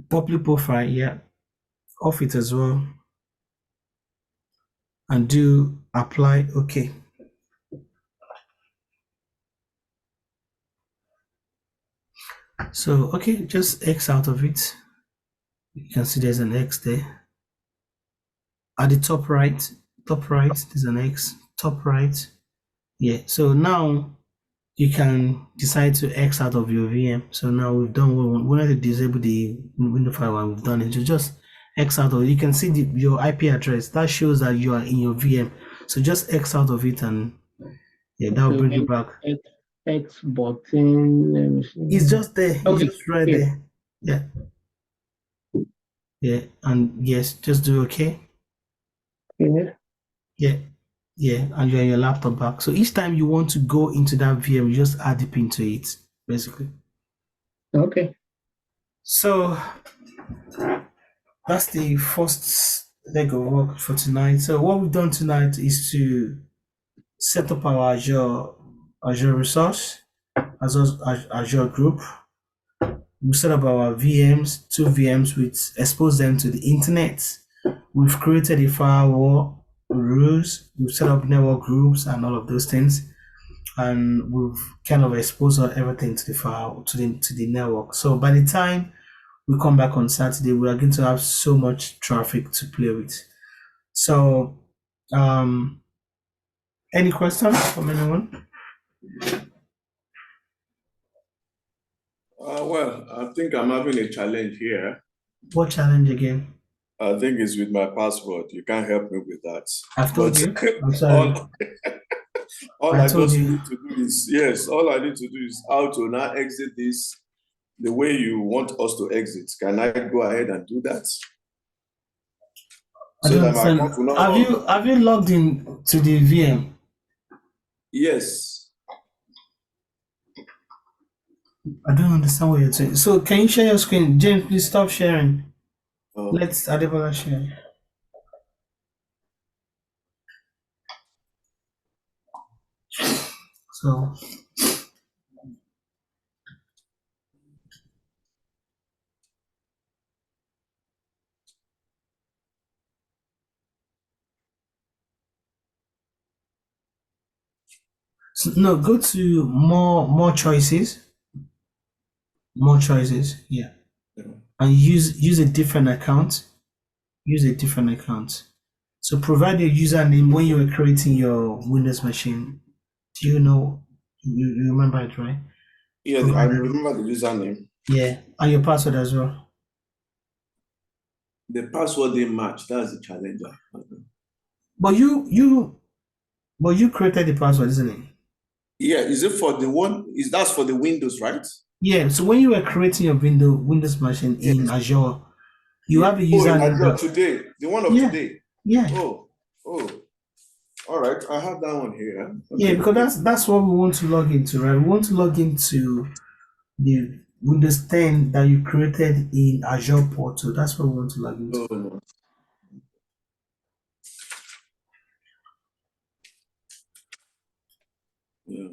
Public profile, yeah. Off it as well. And do apply. Okay. So okay, just X out of it. You can see there's an X there. At the top right, there's an X. Top right. Yeah. So now you can decide to X out of your VM. So now we've done what we wanted to disable the window firewall. We've done it. So just X out of it. You can see your IP address that shows that you are in your VM. So just X out of it, and yeah, that will bring you back. X button. Let me see. It's just there. Okay. It's just right there. Yeah. Yeah. And yes, just do okay. Yeah. Yeah. Yeah. And you're on your laptop back. So each time you want to go into that VM, you just add the pin to it, basically. Okay. So that's the first leg of work for tonight. So what we've done tonight is to set up our Azure resource, Azure group. We set up our VMs, 2 VMs, we expose them to the internet. We've created a firewall rules. We've set up network groups and all of those things, and we've kind of exposed everything to the firewall, to the network. So by the time we come back on Saturday, we are going to have so much traffic to play with. So, any questions from anyone? Well, I think I'm having a challenge here. What challenge again? I think it's with my password. You can't help me with that. I've told you. I'm sorry. All I I told just you. need to do is, yes, all I need to do is how to now exit this the way you want us to exit. Can I go ahead and do that? I don't understand. Have you logged in to the VM? Yes. I don't understand what you're saying. So can you share your screen? James, please stop sharing. Let's Adebola share. So no, go to more choices. More choices, yeah. And use a different account. Use a different account. So provide your username when you were creating your Windows machine. Do you know? You remember it, right? Yeah, I remember the username. Yeah, and your password as well. The password didn't match. That's the challenge. But you created the password, isn't it? Yeah, is it for the one? That's for the Windows, right? Yeah. So when you were creating your Windows machine in Azure, you have a username. In Azure today, the one of today. Yeah. Oh. All right, I have that one here. Okay. Yeah, because that's what we want to log into, right? We want to log into the Windows 10 that you created in Azure portal. That's what we want to log into. Oh. Yeah.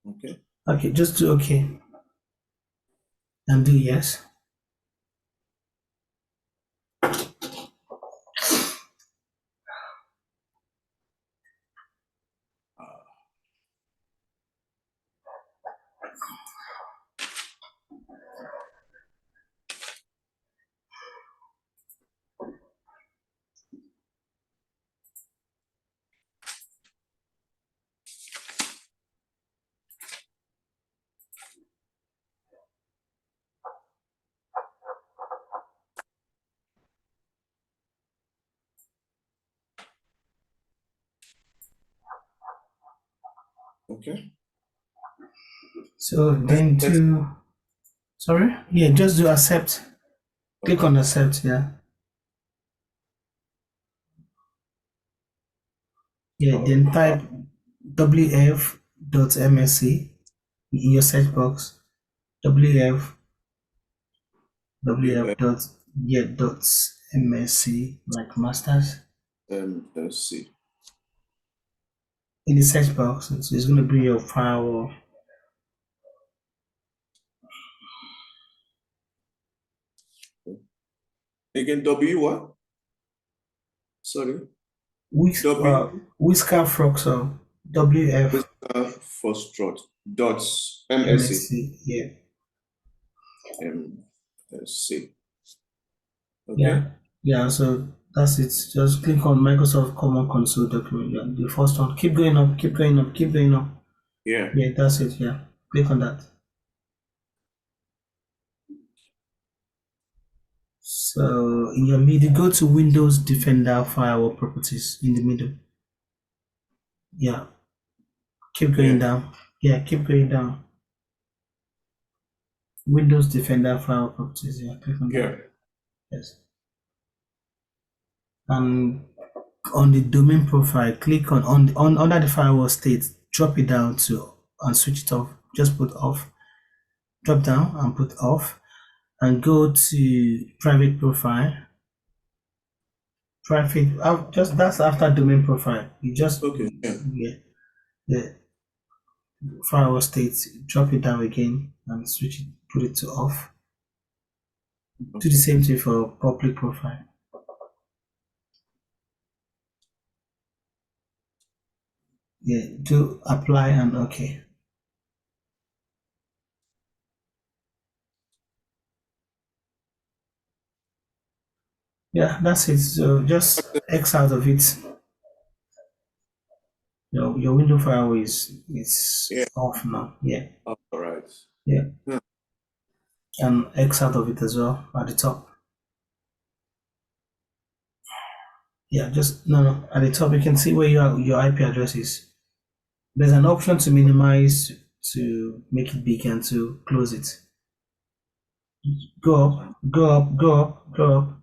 Okay. Okay, just do okay. And do yes. Okay. So then just do accept. Click on accept, yeah. Yeah, then type wf.msc in your search box. wf dot msc like masters. Let's see. In the search box, it's going to be your firewall. Again, W what? Sorry. Whisker Froxel WF Foxtrot dot MSC. MSC, yeah. MSC. Yeah, Okay. yeah. So that's it. Just click on Microsoft Common Console document. Yeah, the first one. Keep going up. Keep going up. Keep going up. Yeah. Yeah, that's it. Yeah, click on that. So in your middle, go to Windows Defender Firewall Properties in the middle. Yeah, keep going down. Yeah, keep going down. Windows Defender Firewall Properties. Yeah, click on that. Yes. And on the domain profile, click on under the firewall state, drop it down to and switch it off. Just put off. Drop down and put off, and go to private profile. Private, just that's after domain profile. You just the firewall state. Drop it down again and switch it. Put it to off. Do the same thing for public profile. Yeah, do apply and okay. Yeah, that's it. So just X out of it. Your window firewall is off now. Yeah. All right. Yeah. And X out of it as well at the top. Yeah, just no. At the top, you can see where your IP address is. There's an option to minimize, to make it big, and to close it. Go up, go up, go up, go up.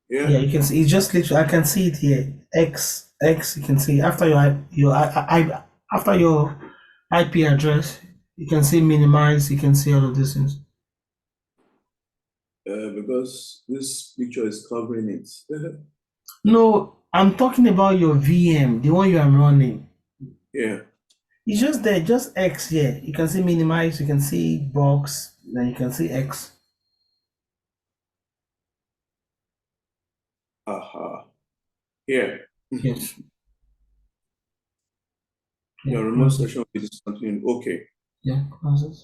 Yeah, you can see. It's just literally. I can see it here. X. You can see after after your IP address. You can see minimize. You can see all of these things. Because this picture is covering it. No, I'm talking about your VM, the one you are running. Yeah. It's just there, just X here. You can see minimize, you can see box, then you can see X. Aha. Here. Yes. Your remote session will be discontinued. Okay. Yeah, close it.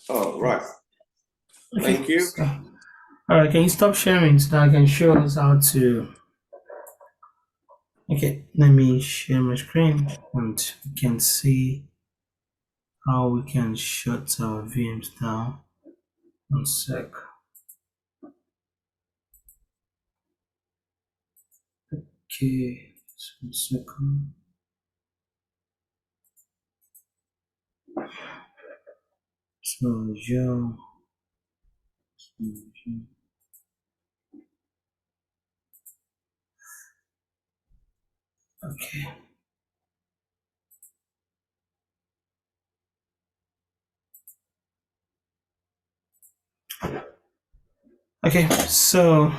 All right. Okay. Thank you. So, all right, can you stop sharing so that I can show us how to. Okay, let me share my screen and we can see how we can shut our VMs down. 1 sec. Okay, just 1 second. So, yeah. Okay. Okay, so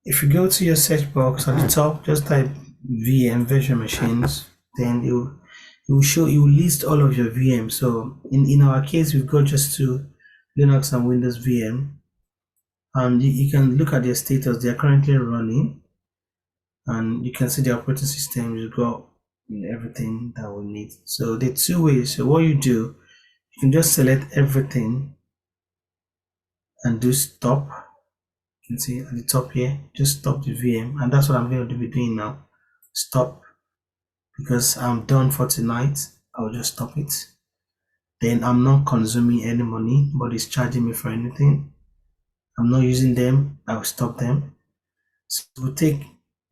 if you go to your search box at the top, just type VM virtual machines, then it will show, it will list all of your VMs. So in our case, we've got just two Linux and Windows VM, and you can look at their status. They are currently running, and you can see the operating system. You've got everything that we need. So there are two ways. So what you do, you can just select everything and do stop. You can see at the top here, just stop the VM, and that's what I'm going to be doing now. Stop, because I'm done for tonight. I'll just stop it. Then I'm not consuming any money, nobody's charging me for anything. I'm not using them. I'll stop them. So it will take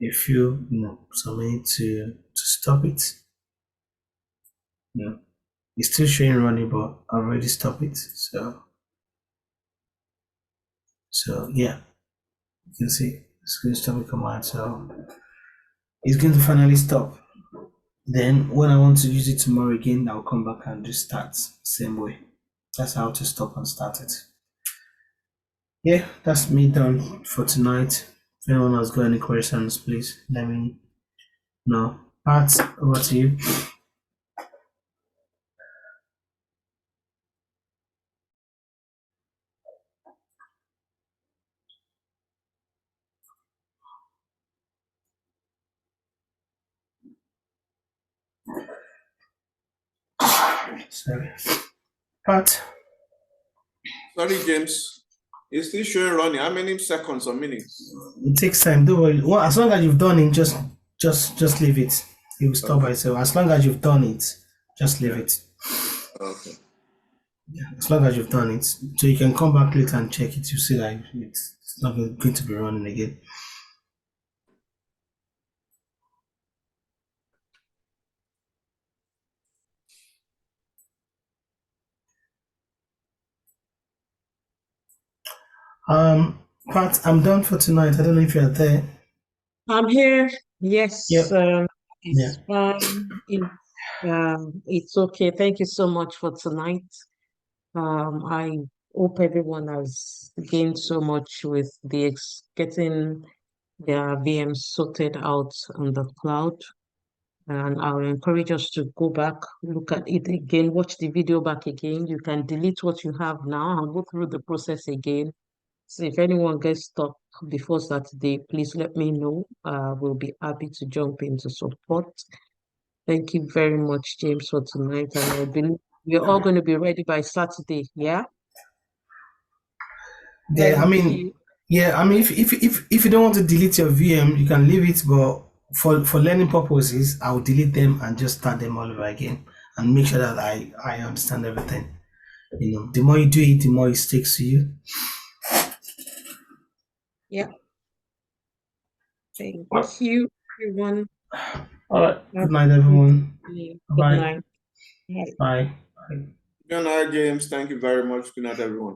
a few, some minutes to stop it. you know, it's still showing running, but I've already stopped it. So yeah, you can see it's going to stop the command. So it's going to finally stop. Then when I want to use it tomorrow again, I'll come back and just start same way. That's how to stop and start it. Yeah, that's me done for tonight. If anyone has got any questions, please let me know. Pat, over to you. Sorry. Pat, Sorry, James. It's still showing running. How many seconds or minutes? it takes time. Don't worry. Well, as long as you've done it, just leave it. It will stop by itself. As long as you've done it, just leave it. Okay. As long as you've done it, so you can come back later and check it. You see that it's not going to be running again. Pat, I'm done for tonight. I don't know if you're there. I'm here. Yes, Yep. Yeah. it's fine. It's okay. Thank you so much for tonight. I hope everyone has gained so much with getting their VMs sorted out on the cloud. And I'll encourage us to go back, look at it again, watch the video back again. You can delete what you have now and go through the process again. So if anyone gets stuck before Saturday, please let me know. We'll be happy to jump in to support. Thank you very much, James, for tonight. And I believe we're all going to be ready by Saturday. Yeah. Yeah, I Thank mean, you. yeah, I mean, if you don't want to delete your VM, you can leave it. But for learning purposes, I'll delete them and just start them all over again and make sure that I understand everything. You know, the more you do it, the more it sticks to you. Yeah. Thank you, everyone. All right. Have Good night, a good everyone. night. Good Bye. night. Bye. Bye. Bye. Good night, James. Thank you very much. Good night, everyone.